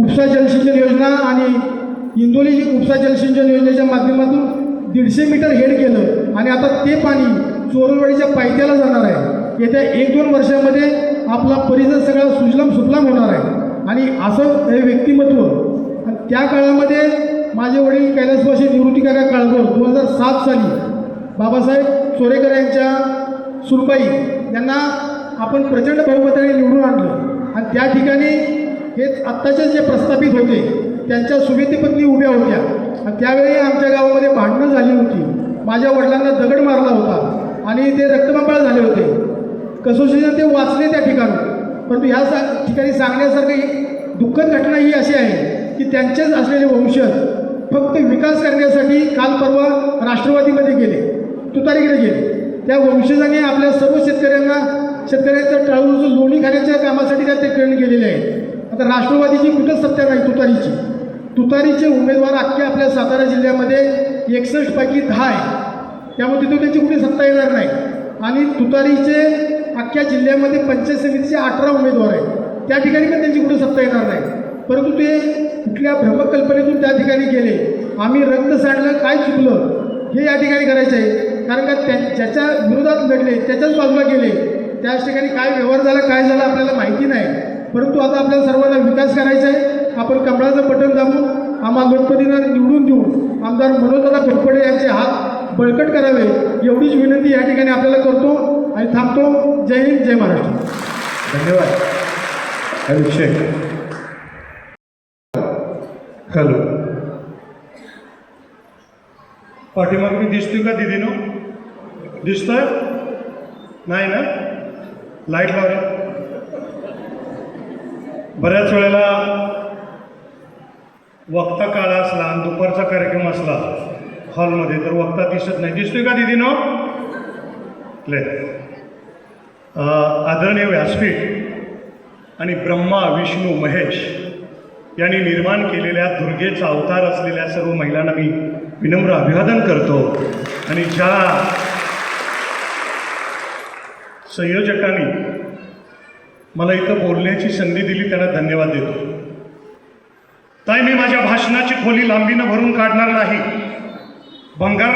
उपसा जलसिंचन योजना आणि इंदोली उपसा जलसिंचन योजनेच्या माध्यमातून 150 मीटर हेड केलं आणि आता ते पाणी चोरलवाडीच्या पायथ्याला जाणार आहे. येत्या 1-2 वर्षामध्ये आपला परिसर सगळा सुजलाम सुफलाम होणार आहे आणि असं हे व्यक्तिमत्व. आणि त्या काळामध्ये माझे वडील कैलासवासी निवृत्तीकाका काळभोर 2007 साली बाबासाहेब चोरेकर यांच्या सुनबाई यांना आपण प्रचंड बहुमताने निवडून आणलं आणि त्या ठिकाणी हे आत्ताचे जे प्रस्थापित होते त्यांच्या सुविधीपत्नी उभ्या होत्या आणि त्यावेळी आमच्या गावामध्ये भांडणं झाली होती. माझ्या वडिलांना दगड मारला होता आणि ते रक्तबंबाळ झाले होते. कसोशीने ते वाचले त्या ठिकाणी. परंतु ह्या ठिकाणी सांगण्यासारखी दुःखद घटना ही अशी आहे की त्यांचेच असलेले वंशज फक्त विकास करण्यासाठी काल परवा राष्ट्रवादीमध्ये गेले, तुतारीकडे गेले. त्या वंशजाने आपल्या सर्व शेतकऱ्यांच्या टाळूचं लोणी खाण्याच्या कामासाठी त्या तिकडे गेलेले आहेत. आता राष्ट्रवादीची कुठंच सत्ता नाही, तुतारीचे उमेदवार अख्ख्या आपल्या सातारा जिल्ह्यामध्ये 61 पैकी 10 आहे. त्यामुळे तिथं त्यांची कुठे सत्ता येणार नाही. आणि तुतारीचे अख्ख्या जिल्ह्यामध्ये पंचायत समितीचे 18 उमेदवार आहेत. त्या ठिकाणी पण त्यांची कुठे सत्ता येणार नाही. परंतु ते कुठल्या भ्रमकल्पनेतून त्या ठिकाणी गेले. आम्ही रक्त सांडलं काय चुकलं हे या ठिकाणी करायचं आहे. कारण का ज्याच्या विरोधात लढले त्याच्याच बाजूला गेले. त्याच ठिकाणी काय व्यवहार झाला काय झाला आपल्याला माहिती नाही. परंतु आता आपल्याला सर्वांना विकास करायचा आहे. आपण कमळाचं बटन दाबून आम्हाला लोकप्रतिनिधींना निवडून देऊन आमदार मनोजदादा घोरपडे यांचे हात बळकट करावे एवढीच विनंती या ठिकाणी आपल्याला करतो आणि थांबतो. जय हिंद, जय महाराष्ट्र. धन्यवाद. अभिषेक. हॅलो, पाठीमाग मी दिसतोय का दिदीनो? दिसतोय? नाही ना? लाईट लावली. बऱ्याच वेळेला वक्ता काळ असला आणि दुपारचा कार्यक्रम असला हॉलमध्ये तर वक्ता दिसत नाही. दिसतोय का दिदीनो? ले आदरणीय व्यासपीठ आणि ब्रह्मा विष्णू महेश यांनी निर्माण केलेल्या दुर्गेचा अवतार असलेल्या सर्व महिलांना मी विनम्र अभिवादन करतो. आणि ज्या संयोजकांनी मला इथं बोलण्याची संधी दिली त्यांना धन्यवाद देतो. ताई, मी माझ्या भाषणाची खोली लांबीनं भरून काढणार नाही. भंगार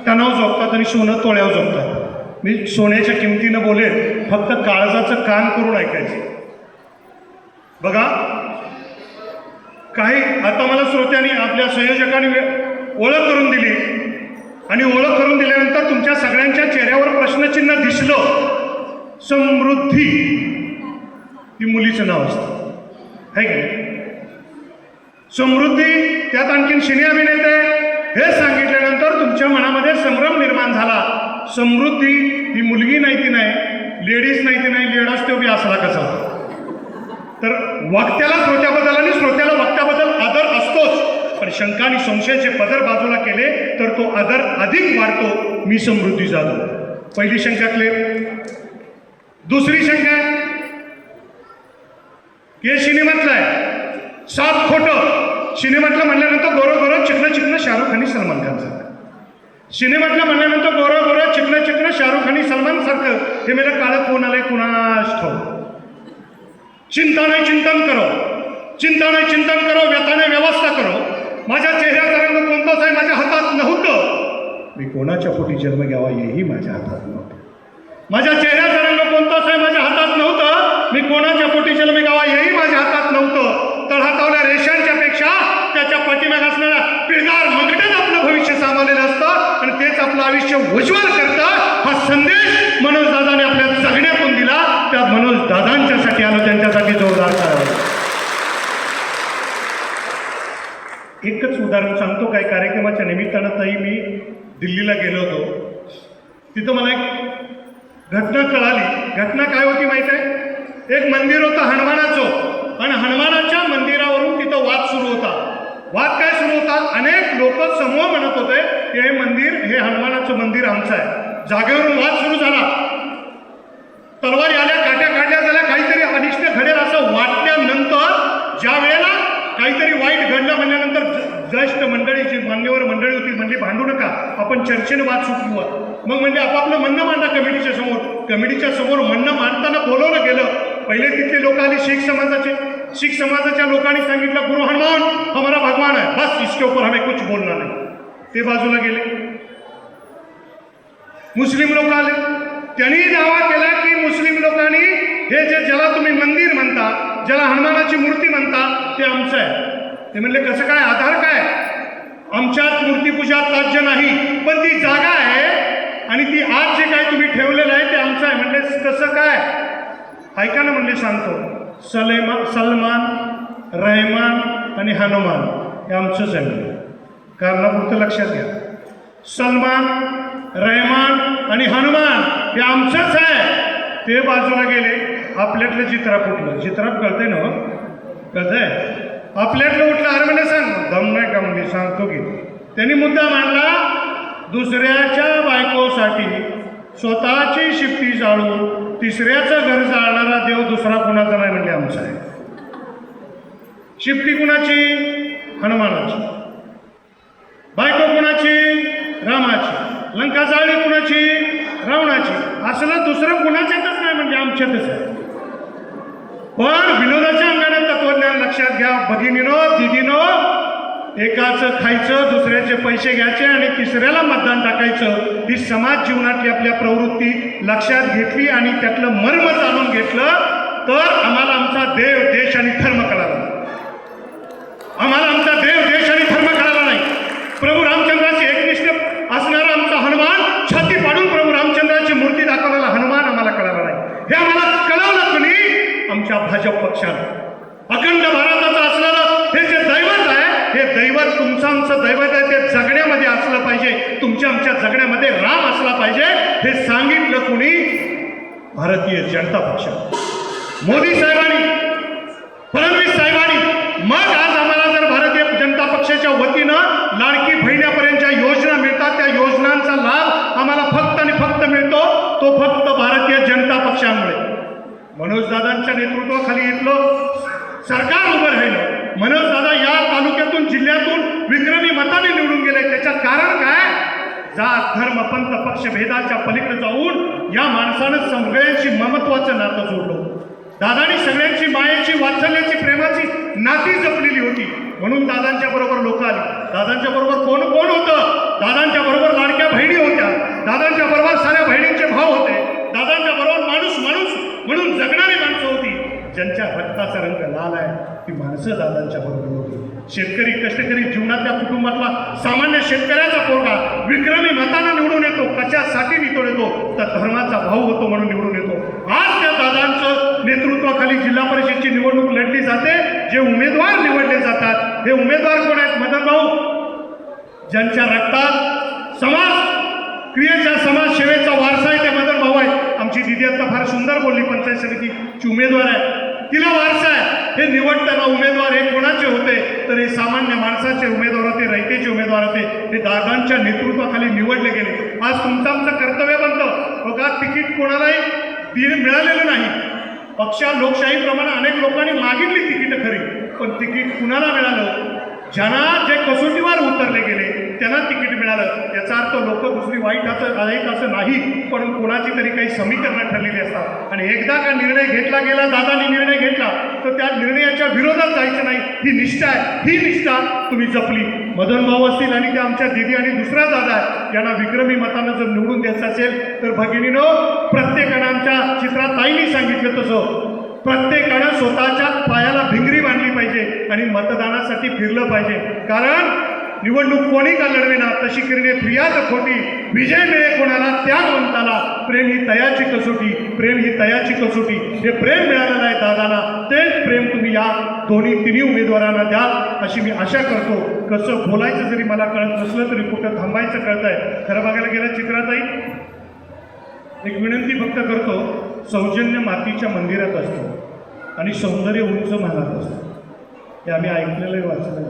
टणाव जोगतात आणि सोनं तोळ्यावर जोगतात. मी सोन्याच्या किमतीनं बोलेन, फक्त काळजाचं कान करून ऐकायचं. बघा, काही आता मला श्रोत्यांनी आपल्या संयोजकांनी ओळख करून दिली आणि ओळख करून दिल्यानंतर तुमच्या सगळ्यांच्या चेहऱ्यावर प्रश्नचिन्ह दिसलं. समृद्धी ही मुलीचं नाव असतं, है की? समृद्धी, त्यात आणखीन सिने अभिनेते हे सांगितल्यानंतर तुमच्या मनामध्ये संभ्रम निर्माण झाला. समृद्धी ही मुलगी नाही ती नाही, लेडीज नाही ती नाही, लेडास तो बी असला कसा. तर वक्त्याला श्रोत्याबद्दल आणि श्रोत्याला वक्त्याबद्दल आदर असतोच, पण शंका आणि संशयाचे पदर बाजूला केले तर तो आदर अधिक वाढतो. मी समृद्धी जाधव. पहिली शंका क्लिअर. दुसरी शंका हे सिनेमातलं आहे, सात खोटं. सिनेमातलं म्हणल्यानंतर गोरं गोरं चिकनं चिकनं शाहरुख आणि सलमान खान सारखं. सिनेमातलं म्हणल्यानंतर गोरं गोरं चिकनं चिकनं शाहरुख आणि सलमान सारखं. हे मला काळं कोण आलंय कुणास ठाऊक. चिंता नाही चिंतन करो, चिंता नाही चिंतन करो, व्यथाने व्यवस्था करो. माझ्या चेहऱ्याचा रंग कोणताच आहे माझ्या हातात नव्हतं. मी कोणाच्या पोटी जन्म घ्यावा हेही माझ्या हातात नव्हतं. माझ्या चेहऱ्याचा रंग कोणताच आहे माझ्या हातात नव्हतं. मी कोणाच्या पोटी जन्म घ्यावा हेही माझ्या हातात नव्हतं. तळहातावल्या रेषांच्या पेक्षा त्याच्या पाठीमागे असणारा पिळदार मंगटच आपलं भविष्य सामावलेलं असतं आणि तेच आपलं आयुष्य उज्ज्वल करतं. हा संदेश मनोज दादाने आपल्या जगण्यातून दिला. त्या मनोज दादांच्यासाठी आलो, त्यांच्यासाठी जोरदार करावं. एकच उदाहरण सांगतो. काही कार्यक्रमाच्या निमित्तानं ताई मी दिल्लीला गेलो होतो. तिथं मला एक घटना कळाली. घटना काय होती माहीत आहे? एक मंदिर होतं हनुमानाचं आणि हनुमानाच्या मंदिरावरून तिथं वाद सुरू होता. वाद काय सुरू होता? अनेक लोक समूह म्हणत होते की हे मंदिर, हे हनुमानाचं मंदिर आमचं आहे. जागेवरून वाद सुरू झाला. तलवारी आल्या, काट्या काढल्या झाल्या. काहीतरी अनिष्ट घडेल असं वाटल्यानंतर ज्या वेळेला काहीतरी वाईट घडलं म्हणल्यानंतर ज्येष्ठ मंडळी, जी मान्यवर मंडळी होती, म्हणजे भांडू नका, आपण चर्चेने वाद सुटवू. मग म्हणजे आपापलं म्हणणं मांडा कमिटीच्या समोर. कमिटीच्या समोर म्हणणं मांडताना बोलवलं गेलं. पहिले तिथले लोक आले शीख समाजाचे. शीख समाजाच्या लोकांनी सांगितलं गुरु हनुमान हमारा भगवान है, बस इसके ऊपर हमें कुछ बोलना नहीं. ते बाजूला गेले. मुस्लिम लोक आले. त्यांनी दावा केला की मुस्लिम लोकांनी हे जे ज्याला तुम्ही मंदिर म्हणता, ज्याला हनुमानाची मूर्ती म्हणता, ते आमचं आहे. ते म्हणले कसं काय, आधार काय? आमच्यात मूर्तीपूजा ताज्य नाही, पण ती जागा आहे आणि ती आज जे काय तुम्ही ठेवलेलं आहे ते आमचं आहे. म्हणले कसं काय? ऐका ना म्हणले सांगतो. सलमान, रहमान आणि हनुमान हे आमचंच आहे. कारणापुरतं लक्षात घ्या. सलमान, रहमान आणि हनुमान हे आमचंच आहे. ते बाजूला गेले. आपल्यातलं चित्राप उठलं. चित्राप कळतंय ना? कळतंय? आपल्यातलं उठलं. अरे म्हणजे सांग. दम नाही का म्हणजे सांगतो की. त्यांनी मुद्दा मांडला, दुसऱ्याच्या बायकोसाठी स्वतःची शिफ्टी जाळून तिसऱ्याचं घर जाळणारा देव दुसरा कुणाचा नाही म्हणजे आमचा आहे. शिफ्टी कुणाची? हनुमानाची. बायको कुणाची? रामाची. लंका जाळली कुणाची? रावणाची. असलं दुसरं कुणाच्यातच नाही म्हणजे आमच्यातच आहे. पण विनोदाच्या अंगाने तत्वज्ञान लक्षात घ्या. भगिनीनो, दिदीनो, एकाचं खायचं, दुसऱ्याचे पैसे घ्यायचे आणि तिसऱ्याला मतदान टाकायचं, ही समाज जीवनातली आपल्या प्रवृत्ती लक्षात घेतली आणि त्यातलं मर्म जाणून घेतलं तर आम्हाला आमचा देव, देश आणि धर्म कळाला. आम्हाला आमचा देव, देश आणि धर्म कळाला नाही. प्रभू रामचंद्राची एकनिष्ठ असणारा आमचा हनुमान, छाती पाडून प्रभू रामचंद्राची मूर्ती दाखवलेला हनुमान आम्हाला कळाला नाही. हे आम्हाला कळवलं कोणी? आमच्या भाजप पक्षानं. अखंड भारताचं असलेलं हे जे दैवत आहे, हे दैवत तुमचं आमचं दैवत आहे. ते जगण्यामध्ये असलं पाहिजे. तुमच्या आमच्या जगण्यामध्ये राम असला पाहिजे. हे सांगितलं कोणी? भारतीय जनता पक्ष, मोदी साहेबांनी, फडणवीस साहेबांनी. मग आज आम्हाला जर भारतीय जनता पक्षाच्या वतीनं लाडकी बहिण्यापर्यंतच्या योजना मिळतात, त्या योजनांचा लाभ आम्हाला फक्त आणि फक्त मिळतो तो फक्त भारतीय जनता पक्षामुळे. मनोज दादांच्या नेतृत्वाखाली इथलं सरकार उभं राहिलं. मनोज दादा या तालुक्यातून, जिल्ह्यातून विक्रमी मताने निवडून गेले. त्याच्यात कारण काय? जात, धर्म, पंथ, पक्ष भेदाच्या पलीकडे जाऊन या माणसानं सगळ्यांशी ममत्वाचं नातं जोडलं. दादानी सगळ्यांची मायेची, वात्सल्याची, प्रेमाची नाती जपलेली होती. म्हणून दादांच्या बरोबर लोक आली. दादांच्या बरोबर कोण कोण होतं? दादांच्या बरोबर लाडक्या बहिणी होत्या. दादांच्या बरोबर साऱ्या बहिणींचे भाव होते. दादांच्या बरोबर माणूस माणूस म्हणून जगणारी माणसं होती. ज्यांच्या रक्ताचा रंग लाल आहे ती माणसं दादांच्या बरोबर होती. शेतकरी, कष्टकरी, जीवनातल्या कुटुंबातला सामान्य शेतकऱ्याचा पोरगा विक्रमी मतानं निवडून येतो. कशासाठी निवडून येतो? तर धर्माचा भाव होतो म्हणून निवडून येतो. आज त्या दादांचं नेतृत्वाखाली जिल्हा परिषदची निवडणूक लढली जाते. जे उमेदवार निवडले जातात हे उमेदवार कोण आहेत? मदन भाऊ, ज्यांच्या रक्तात समाज क्रियेच्या, समाज सेवेचा वारसा आहे ते मदन भाऊ आहेत. आमची दिदी आता फार सुंदर बोलली. पंचायत समितीची उमेदवार आहे, तिला वारसा आहे. हे निवडताना उमेदवार हे कोणाचे होते? तर हे सामान्य माणसाचे उमेदवार होते, रयतेचे उमेदवार होते. हे दादांच्या नेतृत्वाखाली निवडले गेले. आज तुमचं आमचं कर्तव्य बनतं. बघा, तिकीट कोणालाही मिळालेलं नाही. पक्षा लोकशाहीप्रमाणे अनेक लोकांनी मागितली तिकीट खरी, पण तिकीट कुणाला मिळालं? ज्यांना जे कसोटीवर उतरले गेले त्यांना तिकीट मिळालं. याचा अर्थ लोक दुसरी वाईट असं नाही, पण कोणाची तरी काही समीकरणं ठरलेली असतात. आणि एकदा का निर्णय घेतला गेला, दादांनी निर्णय घेतला, तर त्या निर्णयाच्या विरोधात जायचं नाही. ही निष्ठा आहे. ही निष्ठा तुम्ही जपली. मदन भाऊ असतील आणि त्या आमच्या दिदी आणि दुसरा दादा आहे, यांना विक्रमी मतानं जर निवडून द्यायचं असेल तर भगिनीनो, प्रत्येकानं आमच्या चित्रात ताईंनी सांगितलं तसं प्रत्येकानं स्वतःच्या पायाला भिंगरी बांधली पाहिजे आणि मतदानासाठी फिरलं पाहिजे. कारण निवडणूक कोणी का लढवेना, तशी किरणे फिर्याद खोटी, विजय मिळे कोणाला त्यागवंताला, प्रेम ही तयाची कसोटी, प्रेम ही तयाची कसोटी. हे प्रेम मिळालेलं आहे दादांना, तेच प्रेम तुम्ही या तिन्ही उमेदवारांना द्या अशी मी आशा करतो. कसं बोलायचं जरी मला कळत नसलं तरी कुठं थांबायचं कळत आहे. खरं बघायला गेलं चित्राताई, एक विनंती फक्त करतो. सौजन्य मातीच्या मंदिरात असतो आणि सौंदर्य उंच महालात असतं. हे आम्ही ऐकलेलं वाचलं.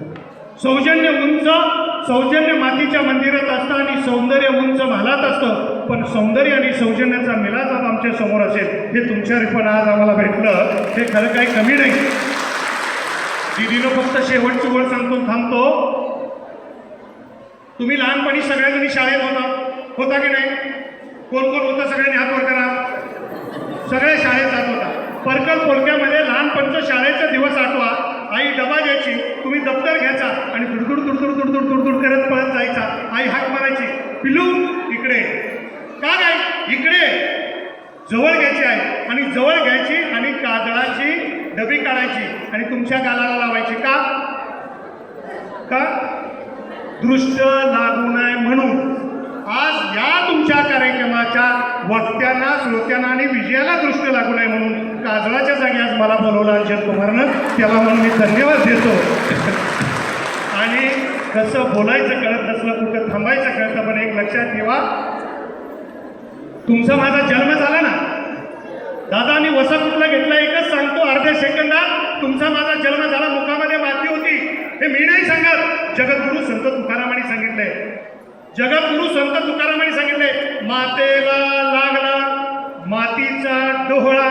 सौजन्य मातीच्या मंदिरात असतं आणि सौंदर्य उंच महालात असतं. पण सौंदर्य आणि सौजन्याचा मिलाजाप आमच्या समोर असेल हे तुमच्या रिपण आज आम्हाला भेटलं. हे खरं काही कमी नाही. दिदीनं फक्त शेवटची गोळ सांगतो, थांबतो. तुम्ही लहानपणी सगळ्याजणी शाळेत होता की नाही? कोण कोण होता? सगळ्यांनी हात वर करा. सगळे शाळेत जात होता. परकल पोलक्यामध्ये लहानपणचं शाळेचा दिवस आठवा. आई डबा द्यायची, तुम्ही दप्तर घ्यायचा आणि दुडदुड दुडदुड दुडदुड दुडदुड करत पळत जायचा. आई हाक मारायची, पिलू इकडे. का काय? इकडे. जवळ घ्यायची आहे आणि जवळ घ्यायची आणि काजळाची डबी काढायची आणि तुमच्या गालाला लावायची. का? दृष्ट लागू नये म्हणून. आज या तुमच्या कार्यक्रमाच्या वक्त्यांना, श्रोत्यांना आणि विजयाला दृष्टी लागू नये म्हणून काजळाच्या जागी आज मला बोलवलं अंजन कुमारनं, त्याला म्हणून मी धन्यवाद देतो. आणि कसं बोलायचं कळत नसलं, कुठं थांबायचं कळतं, पण एक लक्षात ठेवा, तुमचा माझा जन्म झाला ना, दादानी वसा कुठला घेतला एकच सांगतो, अर्ध्या सेकंदात तुमचा माझा जन्म झाला, मुखामध्ये माती होती. हे मी नाही सांगत, जगद्गुरु संत तुकारामांनी सांगितलंय. जगद्गुरु संत तुकारामांनी सांगितलंय, मातेला लागला मातीचा डोहळा,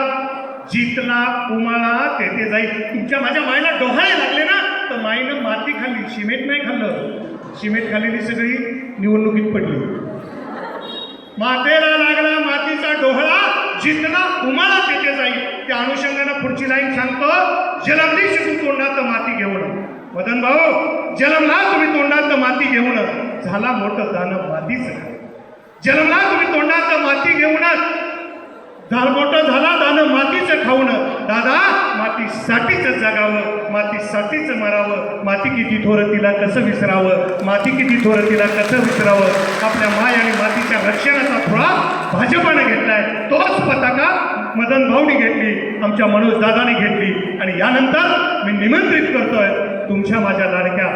जितला उमाळा तेथे जाईल. तुमच्या माझ्या मायला डोहाळे लागले ना, तर माईनं माती खाल्ली, सिमेंट नाही खाल्लं. सिमेंट खाल्लेली सगळी निवडणुकीत पडली. मातेला लागला मातीचा डोहळा, जितला उमाळा तेथे जाईल. त्या अनुषंगानं पुढची लाईन सांगतो, जलमली शिकू तोंडात माती घेऊन. मदन भाऊ, जलमला तुम्ही तोंडात माती घेऊन, झाला मोठं दानव मातीचं. जलमला तुम्ही तोंडात माती घेऊनच, मोठं झाला दानव मातीचं खाऊन. दादा, मातीसाठीच जगावं, मातीसाठीच मरावं. माती किती थोर तिला कसं विसरावं, माती किती थोर तिला कसं विसरावं. आपल्या माय आणि मातीच्या रक्षणाचा थोडा भाजपाने घेतलाय, तोच पताका मदन भाऊनी घेतली, आमच्या मनोज दादानी घेतली. आणि यानंतर मी निमंत्रित करतोय तुमच्या माझ्या लाडक्या,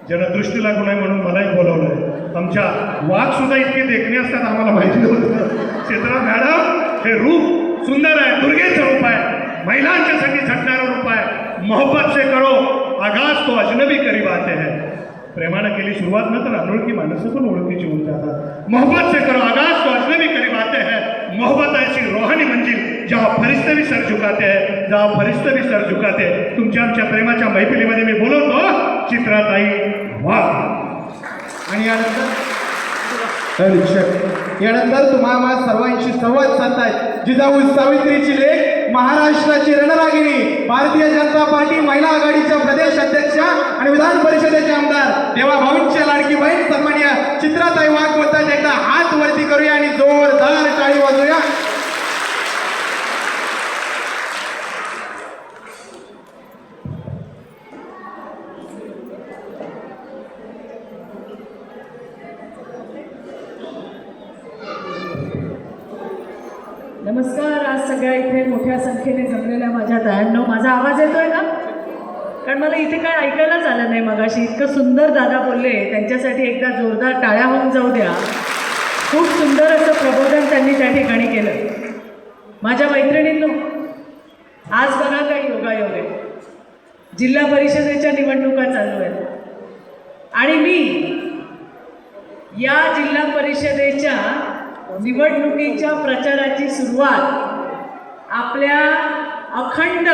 ज्यांना दृष्टी लागू नये म्हणून मलाही बोलावलंय. आमच्या वाघ सुद्धा इतके देखणे असतात आम्हाला माहिती नव्हतं. चित्रा मॅडम, हे रूप सुंदर आहे, दुर्गेचं रूप आहे, महिलांच्यासाठी झटणारं रूप आहे. मोहब्बत से करो आगाज तो अजनबी करीब आते हैं. प्रेमानं केली सुरुवात न तर अनोळखी माणसं पण ओळखीची होऊन जातात. मोहब्बत से करो आगाज तो अजनबी करीब आते हैं. मोहब्बत ऐसी रोहानी मंजिल जहाँ फरिश्ते भी सर झुकाते हैं, जहाँ फरिश्ते भी सर झुकाते हैं. तुमच्या आमच्या प्रेमाच्या मैफिलीमध्ये मी बोलवतो चित्राताई वाघ. आणि यानंतर तुम्हाला सर्वांशी संवाद साधतायत जिजाऊ सावित्रीची लेख, महाराष्ट्राची रणरागिणी, भारतीय जनता पार्टी महिला आघाडीच्या प्रदेश अध्यक्षा आणि विधान परिषदेचे आमदार देवा भाऊंच्या लाडकी बहीण सन्माननीय चित्राताई वाघ बोलतात. एकदा हात वरती करूया आणि जोरदार टाळी वाजवूया. नमस्कार. आज सगळ्या इथे मोठ्या संख्येने जमलेल्या माझ्या तायांनो, माझा आवाज येतोय ना? कारण मला इथे काय ऐकायलाच आलं नाही मगाशी. इतकं सुंदर दादा बोलले, त्यांच्यासाठी एकदा जोरदार टाळ्या होऊन जाऊ द्या. खूप सुंदर असं प्रबोधन त्यांनी त्या ठिकाणी केलं. माझ्या मैत्रिणींनो, आज बघा काय योगायोग आहे, जिल्हा परिषदेच्या निवडणुका चालू आहेत आणि मी या जिल्हा परिषदेच्या निवडणुकीच्या प्रचाराची सुरुवात आपल्या अखंड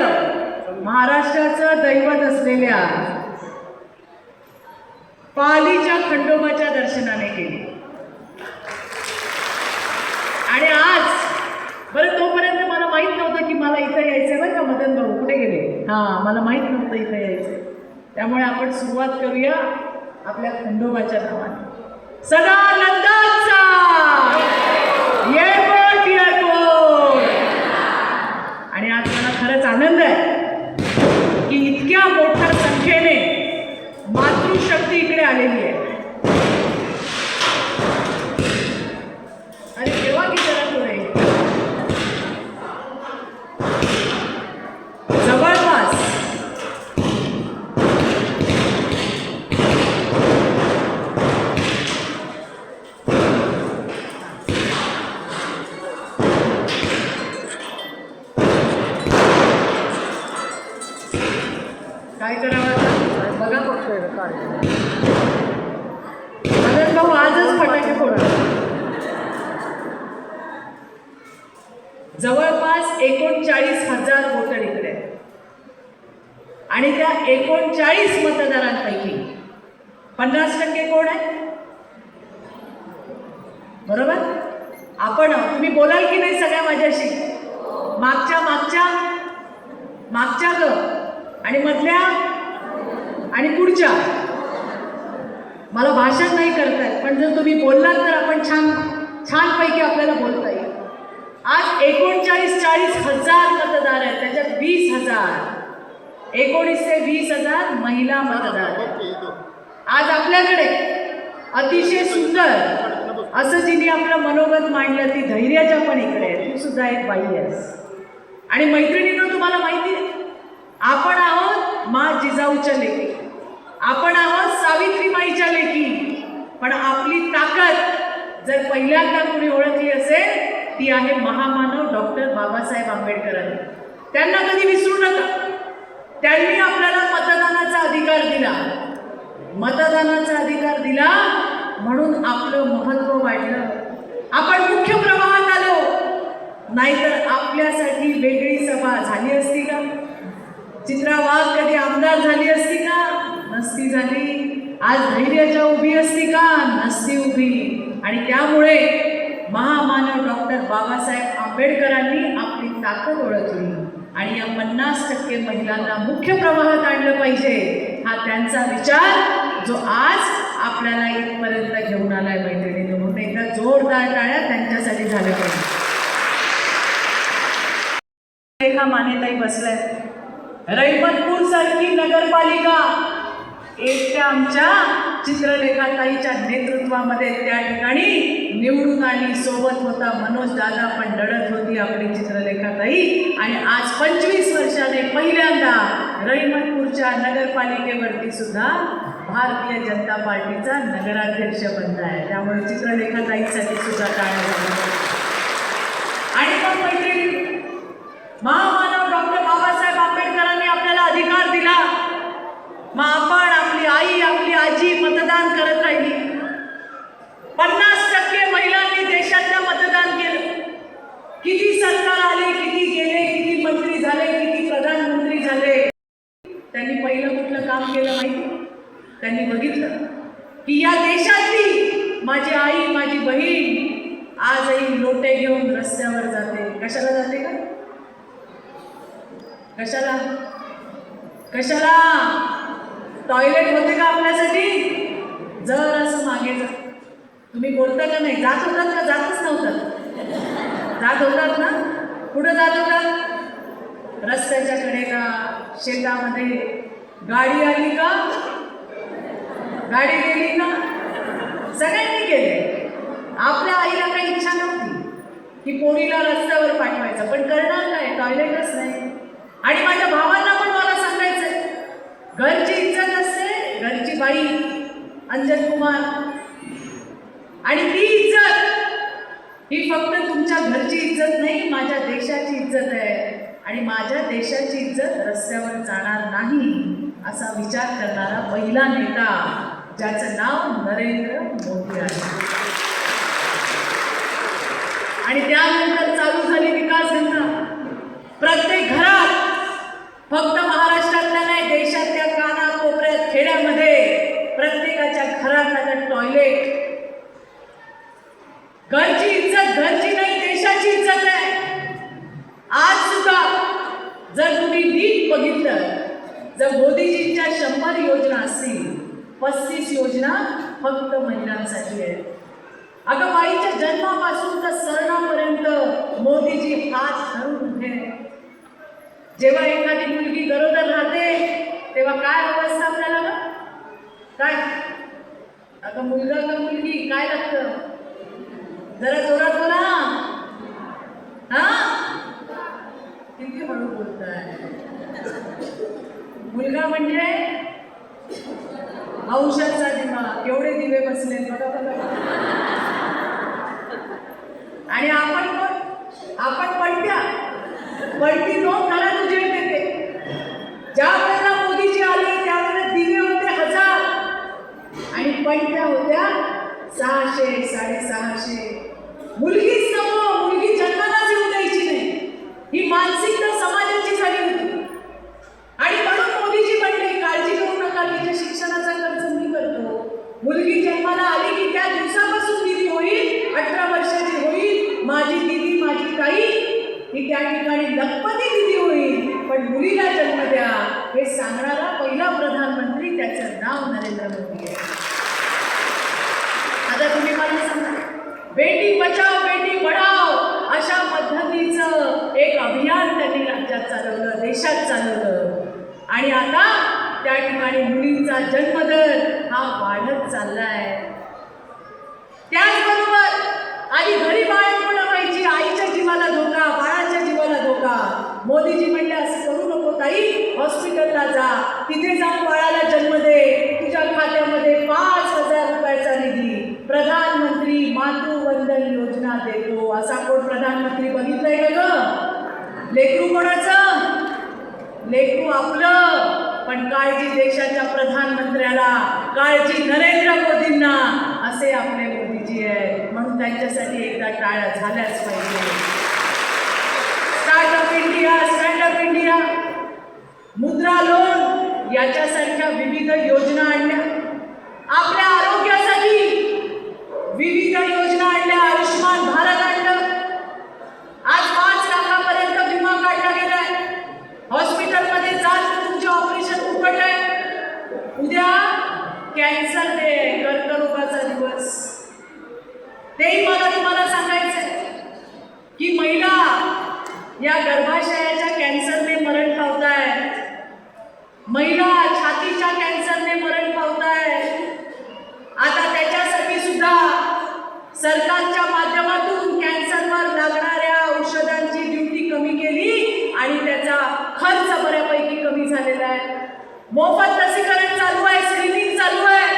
महाराष्ट्राचं दैवत असलेल्या पालीच्या खंडोबाच्या दर्शनाने केली. आणि आज बरं, तोपर्यंत मला माहीत नव्हतं की मला इथं यायचं. बरं का मदन भाऊ कुठे गेले? हां, मला माहीत नव्हतं इथं यायचं. त्यामुळे आपण सुरुवात करूया आपल्या खंडोबाच्या नावाने. सदा नंदाचा येळकोट येळकोट. आणि आज मला खरंच आनंद आहे की इतक्या मोठ्या संख्येने मातृशक्ती इकडे आलेली आहे. अरे तेव्हा की जरा पुढे जवळपास काय करावं आता? बघा मदन भाऊ आजच फटाके फोडा. जवळपास 39,000 वोटर इकडे आणि त्या 39 मतदारांपैकी 50% कोण आहे? बरोबर? आपण, तुम्ही बोलाल की नाही सगळ्या माझ्याशी? मागच्या मागच्या मागच्या ग आणि मधल्या आणि पुढच्या. मला भाषण नाही करतायत, पण जर तुम्ही बोललात तर आपण छानपैकी आपल्याला बोलता येईल. आज 39,40,000 मतदार आहेत, त्याच्यात 20,000 19 ते 20,000 महिला मतदार. आज आपल्याकडे अतिशय सुंदर असं जिने आपलं मनोगत मांडलं ती धैर्याच्या पण इकडे आहे. तू सुद्धा एक बाई आहेस. आणि मैत्रिणींनो, तुम्हाला माहिती आहे, आपण आहोत मा जिजाऊच्या लेकी, आपण आहोत सावित्रीबाईच्या लेकी. पण आपली ताकद जर पहिल्यांदा कोणी ओळखली असेल ती आहे महामानव डॉक्टर बाबासाहेब आंबेडकरांनी. त्यांना कधी विसरू नका. त्यांनी आपल्याला मतदानाचा अधिकार दिला. मतदानाचा अधिकार दिला म्हणून आपलं महत्त्व वाढलं. आपण मुख्य प्रवाहात आलो, नाहीतर आपल्यासाठी वेगळी सभा झाली असती का? चित्रा वाघ कधी आमदार झाली असती का? नसती झाली. आज धैर्याच्या उभी असती का? नसती उभी. आणि त्यामुळे महामानव डॉक्टर बाबासाहेब आंबेडकरांनी आपली ताकद ओळखली आणि या 50% महिलांना मुख्य प्रवाहात आणलं पाहिजे, हा त्यांचा विचार जो आज आपल्याला इथपर्यंत घेऊन आलाय मैत्रिणींनो. म्हणून एकदा जोरदार टाळ्या त्यांच्यासाठी झाल्या पाहिजे. रेखा मानेताई बसलाय. रहिमतपूर सारखी नगरपालिका एकट्या आमच्या चित्रलेखाताईच्या नेतृत्वामध्ये त्या ठिकाणी निवडून आली. सोबत होता मनोज दादा, पण लढत होती आपली चित्रलेखाताई. आणि आज 25 वर्षाने पहिल्यांदा रहिमतपूरच्या नगरपालिकेवरती सुद्धा भारतीय जनता पार्टीचा नगराध्यक्ष बनला आहे. त्यामुळे चित्रलेखाताईसाठी सुद्धा टाळ्या झाल्या. आणि मग मैत्रिणी, महामानव डॉक्टर बाबासाहेब आंबेडकरांनी आपल्याला अधिकार दिला. मग आपण, आपली आई, आपली आजी मतदान करत राहिली. 50% महिलांनी देशातलं मतदान केलं. किती सरकार आले, किती गेले, किती मंत्री झाले, किती प्रधानमंत्री झाले. त्यांनी पहिलं कुठलं काम केलं माहिती? त्यांनी बघितलं की या देशातली माझी आई, माझी बहीण आजही लोटे घेऊन रस्त्यावर जाते. कशाला जाते का? कशाला? कशाला? टॉयलेट होते का आपल्यासाठी? जर असं मागे जा. तुम्ही बोलता का नाही? जात होतात का? जातच नव्हतात. जात होतात ना? कुठं जात होतात? रस्त्याच्या कडे का? शेतामध्ये? गाडी आली का? गाडी गेली का? सगळ्यांनी केले. आपल्या आईला काही इच्छा नव्हती की पोरीला रस्त्यावर पाठवायचं, पण करणार काय? टॉयलेटच नाही. आणि माझ्या भावांना पण मला सांगायचंय, घरची इज्जत असते, घरची बाई अंजन कुमार, आणि ती इज्जत ही फक्त तुमच्या घरची इज्जत नाही, माझ्या देशाची इज्जत आहे. आणि माझ्या देशाची इज्जत रस्त्यावर जाणार नाही असा विचार करणारा पहिला नेता, ज्याचं नाव नरेंद्र मोदी आहे. आणि त्यानंतर चालू झाली विकास गंगा. प्रत्येक घरात, फक्त महाराष्ट्रातल्या नाही, देशातल्या कानाकोपऱ्यात, खेड्यामध्ये प्रत्येकाच्या घरात आता टॉयलेट. घरची इज्जत घरची नाही, देशाची इज्जत आहे. आज सुद्धा जर तुम्ही नीट बघितलं, जर मोदीजींच्या 100 योजना असतील, 35 योजना फक्त महिलांसाठी आहेत. अगं, बाईच्या जन्मापासून तर सरणापर्यंत मोदीजी हात धरून उभे. जेव्हा एखादी मुलगी गरोदर राहते तेव्हा काय अवस्था आपल्याला ना? काय? अगं, मुलगा का मुलगी काय लागतं? जरा जोरात बोला. हा, किती हळू बोलताय. मुलगा म्हणजे औषधचा दिवा. केवढे दिवे बसले बघा बघा. आणि आपण कोण? आपण पलट्या. पलटी तो घरात उजेड देते. ज्या वेळेला मोदीजी आले त्यावेळेला दिवे होते 1000 आणि पलट्या होत्या 600, 650. मुलगीच नको, मुलगी जन्मालाच येऊ द्यायची नाही, ही मानसिकता समाजाची झाली होती. आणि म्हणून मोदीजी म्हणले, काळजी करू नका, तिच्या शिक्षणाचा खर्च मी करतो. मुलगी जन्माला आली की त्या दिवसापासून दिदी होईल, 18 वर्षाची होईल. माझी दिदी, माझी ताई ही त्या ठिकाणी लखपती दिदी होईल. पण मुलीला जन्म द्या हे सांगणारा पहिला प्रधानमंत्री, त्याचं नाव नरेंद्र मोदी आहे. आता तुम्ही मला सांगा, बेटी बचाव बेटी पढाव अशा पद्धतीचं एक अभियान त्यांनी राज्यात चालवलं, देशात चालवलं. आणि आता त्या ठिकाणी मुलींचा जन्मदर हा वाढत चाललाय. त्याचबरोबर आधी घरी बाळंतपणं व्हायची, आईच्या जीवाला धोका, बाळाच्या जीवाला धोका. मोदीजी म्हणले असं करू नको ताई, हॉस्पिटलला जा, तिथे जाऊन बाळाला जन्म दे, तुझ्या खात्यामध्ये 5,000 रुपयाचा निधी प्रधानमंत्री मातृ वंदन योजना देतो. असा कोण प्रधानमंत्री बघितलंय का ग? लेकरू कोणाचं? लेकरू आपलं. पण काळजी देशाच्या प्रधानमंत्र्याला, काळजी नरेंद्र मोदींना, असे आपले मोदीजी आहेत. म्हणून त्यांच्यासाठी एकदा टाळ्या झाल्याच पाहिजे. स्टार्टअप इंडिया, स्टँडअप इंडिया, मुद्रा लोन याच्यासारख्या विविध योजना आणल्या. आपल्या आरोग्यासाठी विविध योजना आणल्या. आयुष्मान भारत आणलं. आज 5 लाखापर्यंत विमा काढला गेलाय. हॉस्पिटलमध्ये जाल तर तुमचे ऑपरेशन फुकट आहे. उद्या कॅन्सर डे आहे, कर्करोगाचा दिवस. तेही मला तुम्हाला सांगायचंय की महिला या गर्भाशयाच्या कॅन्सरने मरण पावतायत. महिला छातीच्या कॅन्सरने मरण पावतायत. आता त्याच्यासाठी सुद्धा सरकारच्या माध्यमातून कॅन्सरवर लागणाऱ्या औषधांची ड्युटी कमी केली आणि त्याचा खर्च बऱ्यापैकी कमी झालेला आहे. मोफत लसीकरण चालू आहे, स्क्रीनिंग चालू आहे.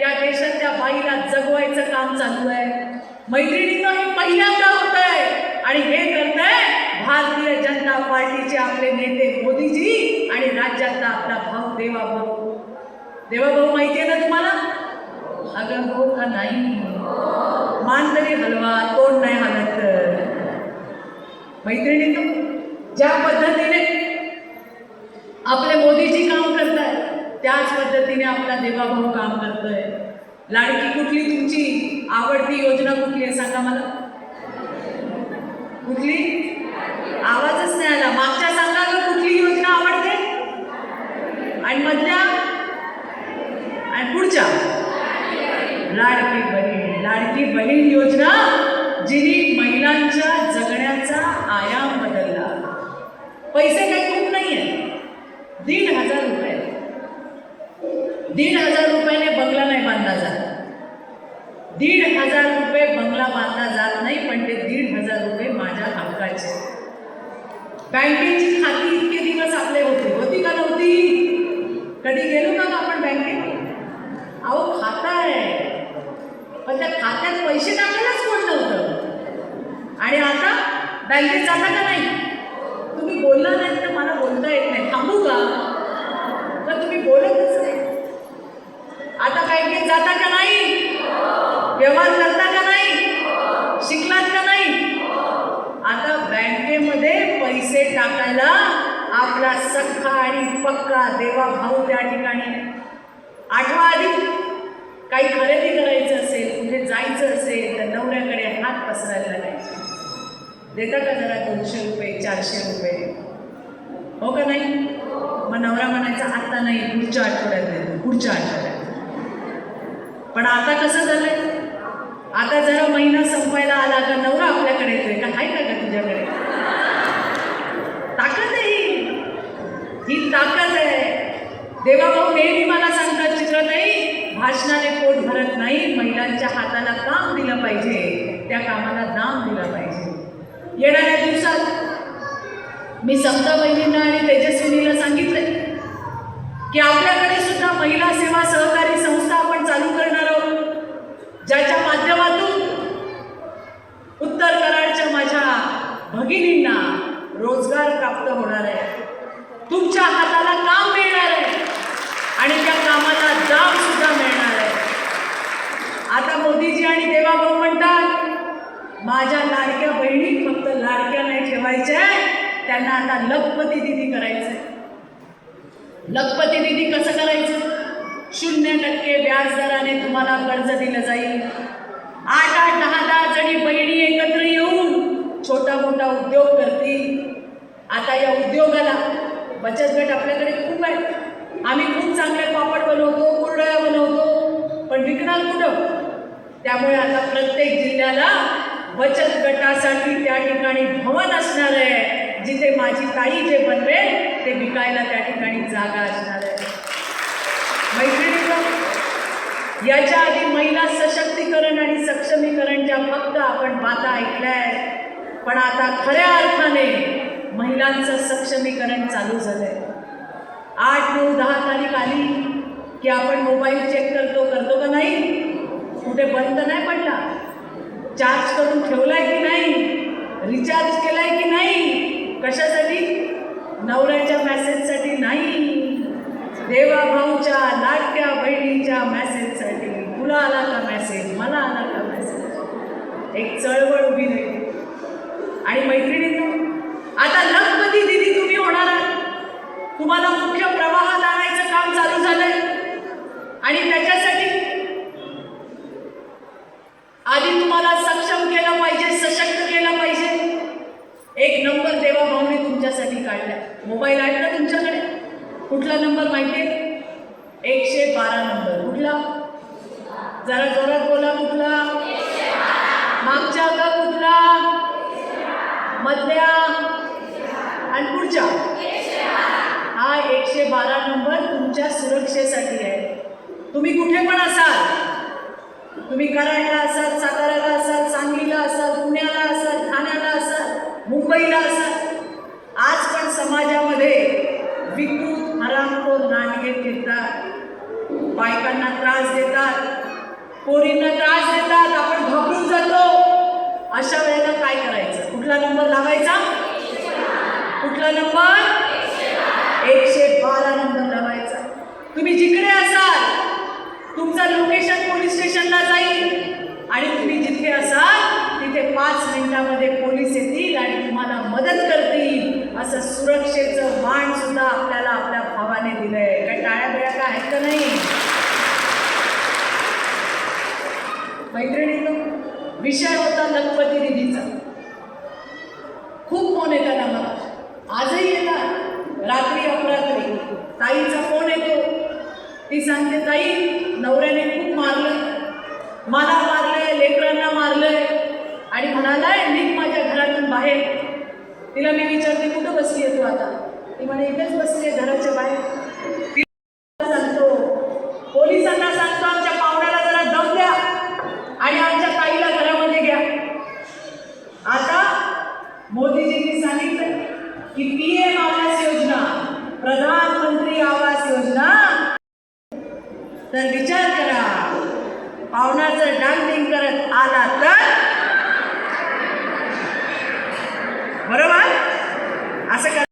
या देशातल्या बाईला जगवायचं काम चालू आहे. मैत्रिणींनो, हे पहिल्यांदा होत आहे आणि हे करताय भारतीय जनता पार्टीचे आपले नेते मोदीजी आणि राज्यातला आपला भाऊ देवाभाऊ. देवाभाऊ माहिती आहे ना तुम्हाला? अगं हो का नाही? मान तरी हलवा, तोंड नाही हालत तर. मैत्रिणींनो, ज्या पद्धतीने आपले मोदीजी काम करताय त्याच पद्धतीने आपला देवाभाऊ काम करतोय. लाडकी कुठली तुमची आवडती योजना कुठली आहे सांगा मला? कुठली? आवाजच नाही आला. मागच्या सांगा का कुठली योजना आवडते? आणि मधल्या आणि पुढच्या? लाडकी बहीण. लाडकी बहीण योजना जिने महिलांच्या जगण्याचा आयाम बदलला. पैसे काही खूप नाही आहे, 1,500 रुपये. 1,500 रुपयाने बंगला नाही बांधला जात. 1,500 रुपये बंगला बांधला जात नाही, पण ते 1,500 रुपये माझ्या हक्काचे. बँकेची खाती इतके दिवस आपले होती का नव्हती? कधी गेलो का आपण बँकेत? अहो खाता आहे, पण त्या खात्यात पैसे टाकायलाच कोण नव्हतं. आणि आता बँकेत जाता का नाही? तुम्ही बोलला नाही तर मला बोलता येत नाही. थांबू का? तर तुम्ही बोलतच नाही. आता बँकेत जाता का नाही? व्यवहार करता का नाही? शिकलात का नाही? आता बँकेमध्ये पैसे टाकायला आपला सख्खा आणि पक्का देवाभाऊ त्या ठिकाणी. आठवा आधी काही खरेदी करायचं असेल, कुठे जायचं असेल तर नवऱ्याकडे हात पसरायला लागायचे. देता का जरा 200 रुपये, 400 रुपये? हो का नाही? मग नवरा म्हणायचा आता नाही, पुढच्या आठवड्यात देतो, पुढच्या आठवड्यात. पण आता कसं झालंय? आता जरा महिना संपायला आला का नवरा आपल्याकडे येतोय का? हाय का तुझ्याकडे? ताकद आहे ही ताकद आहे. देवाभाऊ नेहमी मला सांगतात, चित्रताई भाषणाने पोट भरत नाही, महिलांच्या हाताला काम दिलं पाहिजे, त्या कामाला दाम दिला पाहिजे. येणाऱ्या दिवसात मी समता बहिणींना आणि तेजस्विनीला सांगितलंय की आपल्याकडे सुद्धा महिला सेवा सहकारी संस्था आपण चालू करणार आहोत, ज्याच्या माध्यमातून उत्तर कराडच्या माझ्या भगिनींना रोजगार प्राप्त होणार आहे. तुमच्या हाताला काम मिळणार आहे आणि त्या कामाला दाम सुद्धा मिळणार आहे. आता मोदीजी आणि देवाभाऊ म्हणतात माझ्या लाडक्या बहिणी फक्त लाडक्या नाही ठेवायच्या, त्यांना आता लखपती दिदी करायचंय. लखपती दिदी कसं करायचं? 0% व्याजदराने तुम्हाला कर्ज दिलं जाईल. 8-8, 10-10 जणी बहिणी एकत्र येऊन छोटा मोठा उद्योग करतील. आता या उद्योगाला बचत गट आपल्याकडे खूप आहे. आम्ही खूप चांगले पापड बनवतो, कुरडया बनवतो, पण विकणार कुठं? त्यामुळे आता प्रत्येक जिल्ह्याला बचत गटासाठी त्या ठिकाणी भवन असणार आहे, जिथे माझी ताई जे बनवेल ते विकायला त्या ठिकाणी जागा असणार आहे. मैत्रिणींनो, याच्या आधी महिला सशक्तीकरण आणि सक्षमीकरणच्या फक्त आपण बाता ऐकल्याय, पण आता खऱ्या अर्थाने महिलांचं सक्षमीकरण चालू झालंय. 8, 9, 10 तारीख आली की आपण मोबाईल चेक करतो का नाही? कुठे बंद नाही पडला? चार्ज करून ठेवलाय की नाही? रिचार्ज केलाय की नाही? कशासाठी? नवऱ्याच्या मेसेजसाठी नाही, देवा भाऊच्या लाडक्या बहिणीच्या मेसेजसाठी. तुला आला का मेसेज? मला आला का मेसेज? एक चळवळ उभी राहिली. आणि मैत्रिणींनो, आता लखपती दिदी तुम्ही होणार आहात. तुम्हाला मुख्य प्रवाहात आणायचं काम चालू झालंय. आणि त्याच्यासाठी आधी तुम्हाला सक्षम केलं पाहिजे, सशक्त केलं पाहिजे. एक नंबर देवाभाऊने तुमच्यासाठी काढलाय. मोबाईल आहे ना तुमच्याकडे? कुठला नंबर माहिती आहे? 112 नंबर. कुठला? जरा जोरात बोला. कुठला? मागच्या का कुठला? मधल्या आणि पुढच्या? हा 112 नंबर तुमच्या सुरक्षेसाठी आहे. तुम्ही कुठे पण असाल, तुम्ही कराडला असाल, साताऱ्याला असाल, सांगलीला असाल, पुण्याला असाल, ठाण्याला असाल, मुंबईला असाल, आज पण समाजामध्ये विकृत हरामखोर नाटके फिरतात, बायकांना त्रास देतात, पोरींना त्रास देतात, आपण घाबरून जातो. अशा वेळेला काय करायचं? कुठला नंबर लावायचा? कुठला नंबर? 112 नंबर लावायचा. तुम्ही जिकडे असाल तुमचं लोकेशन पोलीस स्टेशनला जाईल आणि तुम्ही जिथे असाल तिथे 5 मिनिटामध्ये पोलीस येतील आणि तुम्हाला मदत करतील. असं सुरक्षेचं मान सुद्धा आपल्याला आपल्या भावाने दिलंय. काय टाळ्या बिळ्या काय आहेत का नाही? मैत्रिणींनो, विषय होता लखपती दिदीचा. खूप फोन येतात आम्हाला, आजही येतात. रात्री अपरात्री ताईचा फोन येतो. ती सांगते, ताई नवऱ्याने खूप मारलं, मला मारलंय, लेकरांना मारलंय आणि म्हणालाय निघ माझ्या घरातून बाहेर. तिला मी विचारते, कुठं बसली आहे तू आता? ती म्हणे, इथेच बसली आहे घराच्या बाहेर. तिला सांगतो, पोलिसांना सांगतो, आमच्या पाहुण्याला जरा दम द्या आणि आमच्या ताईला घरामध्ये घ्या. आता मोदीजींनी सांगितलं की PM आवास योजना, प्रधानमंत्री आवास योजना, तर विचार करा, पाहुणा जर डांग करत आला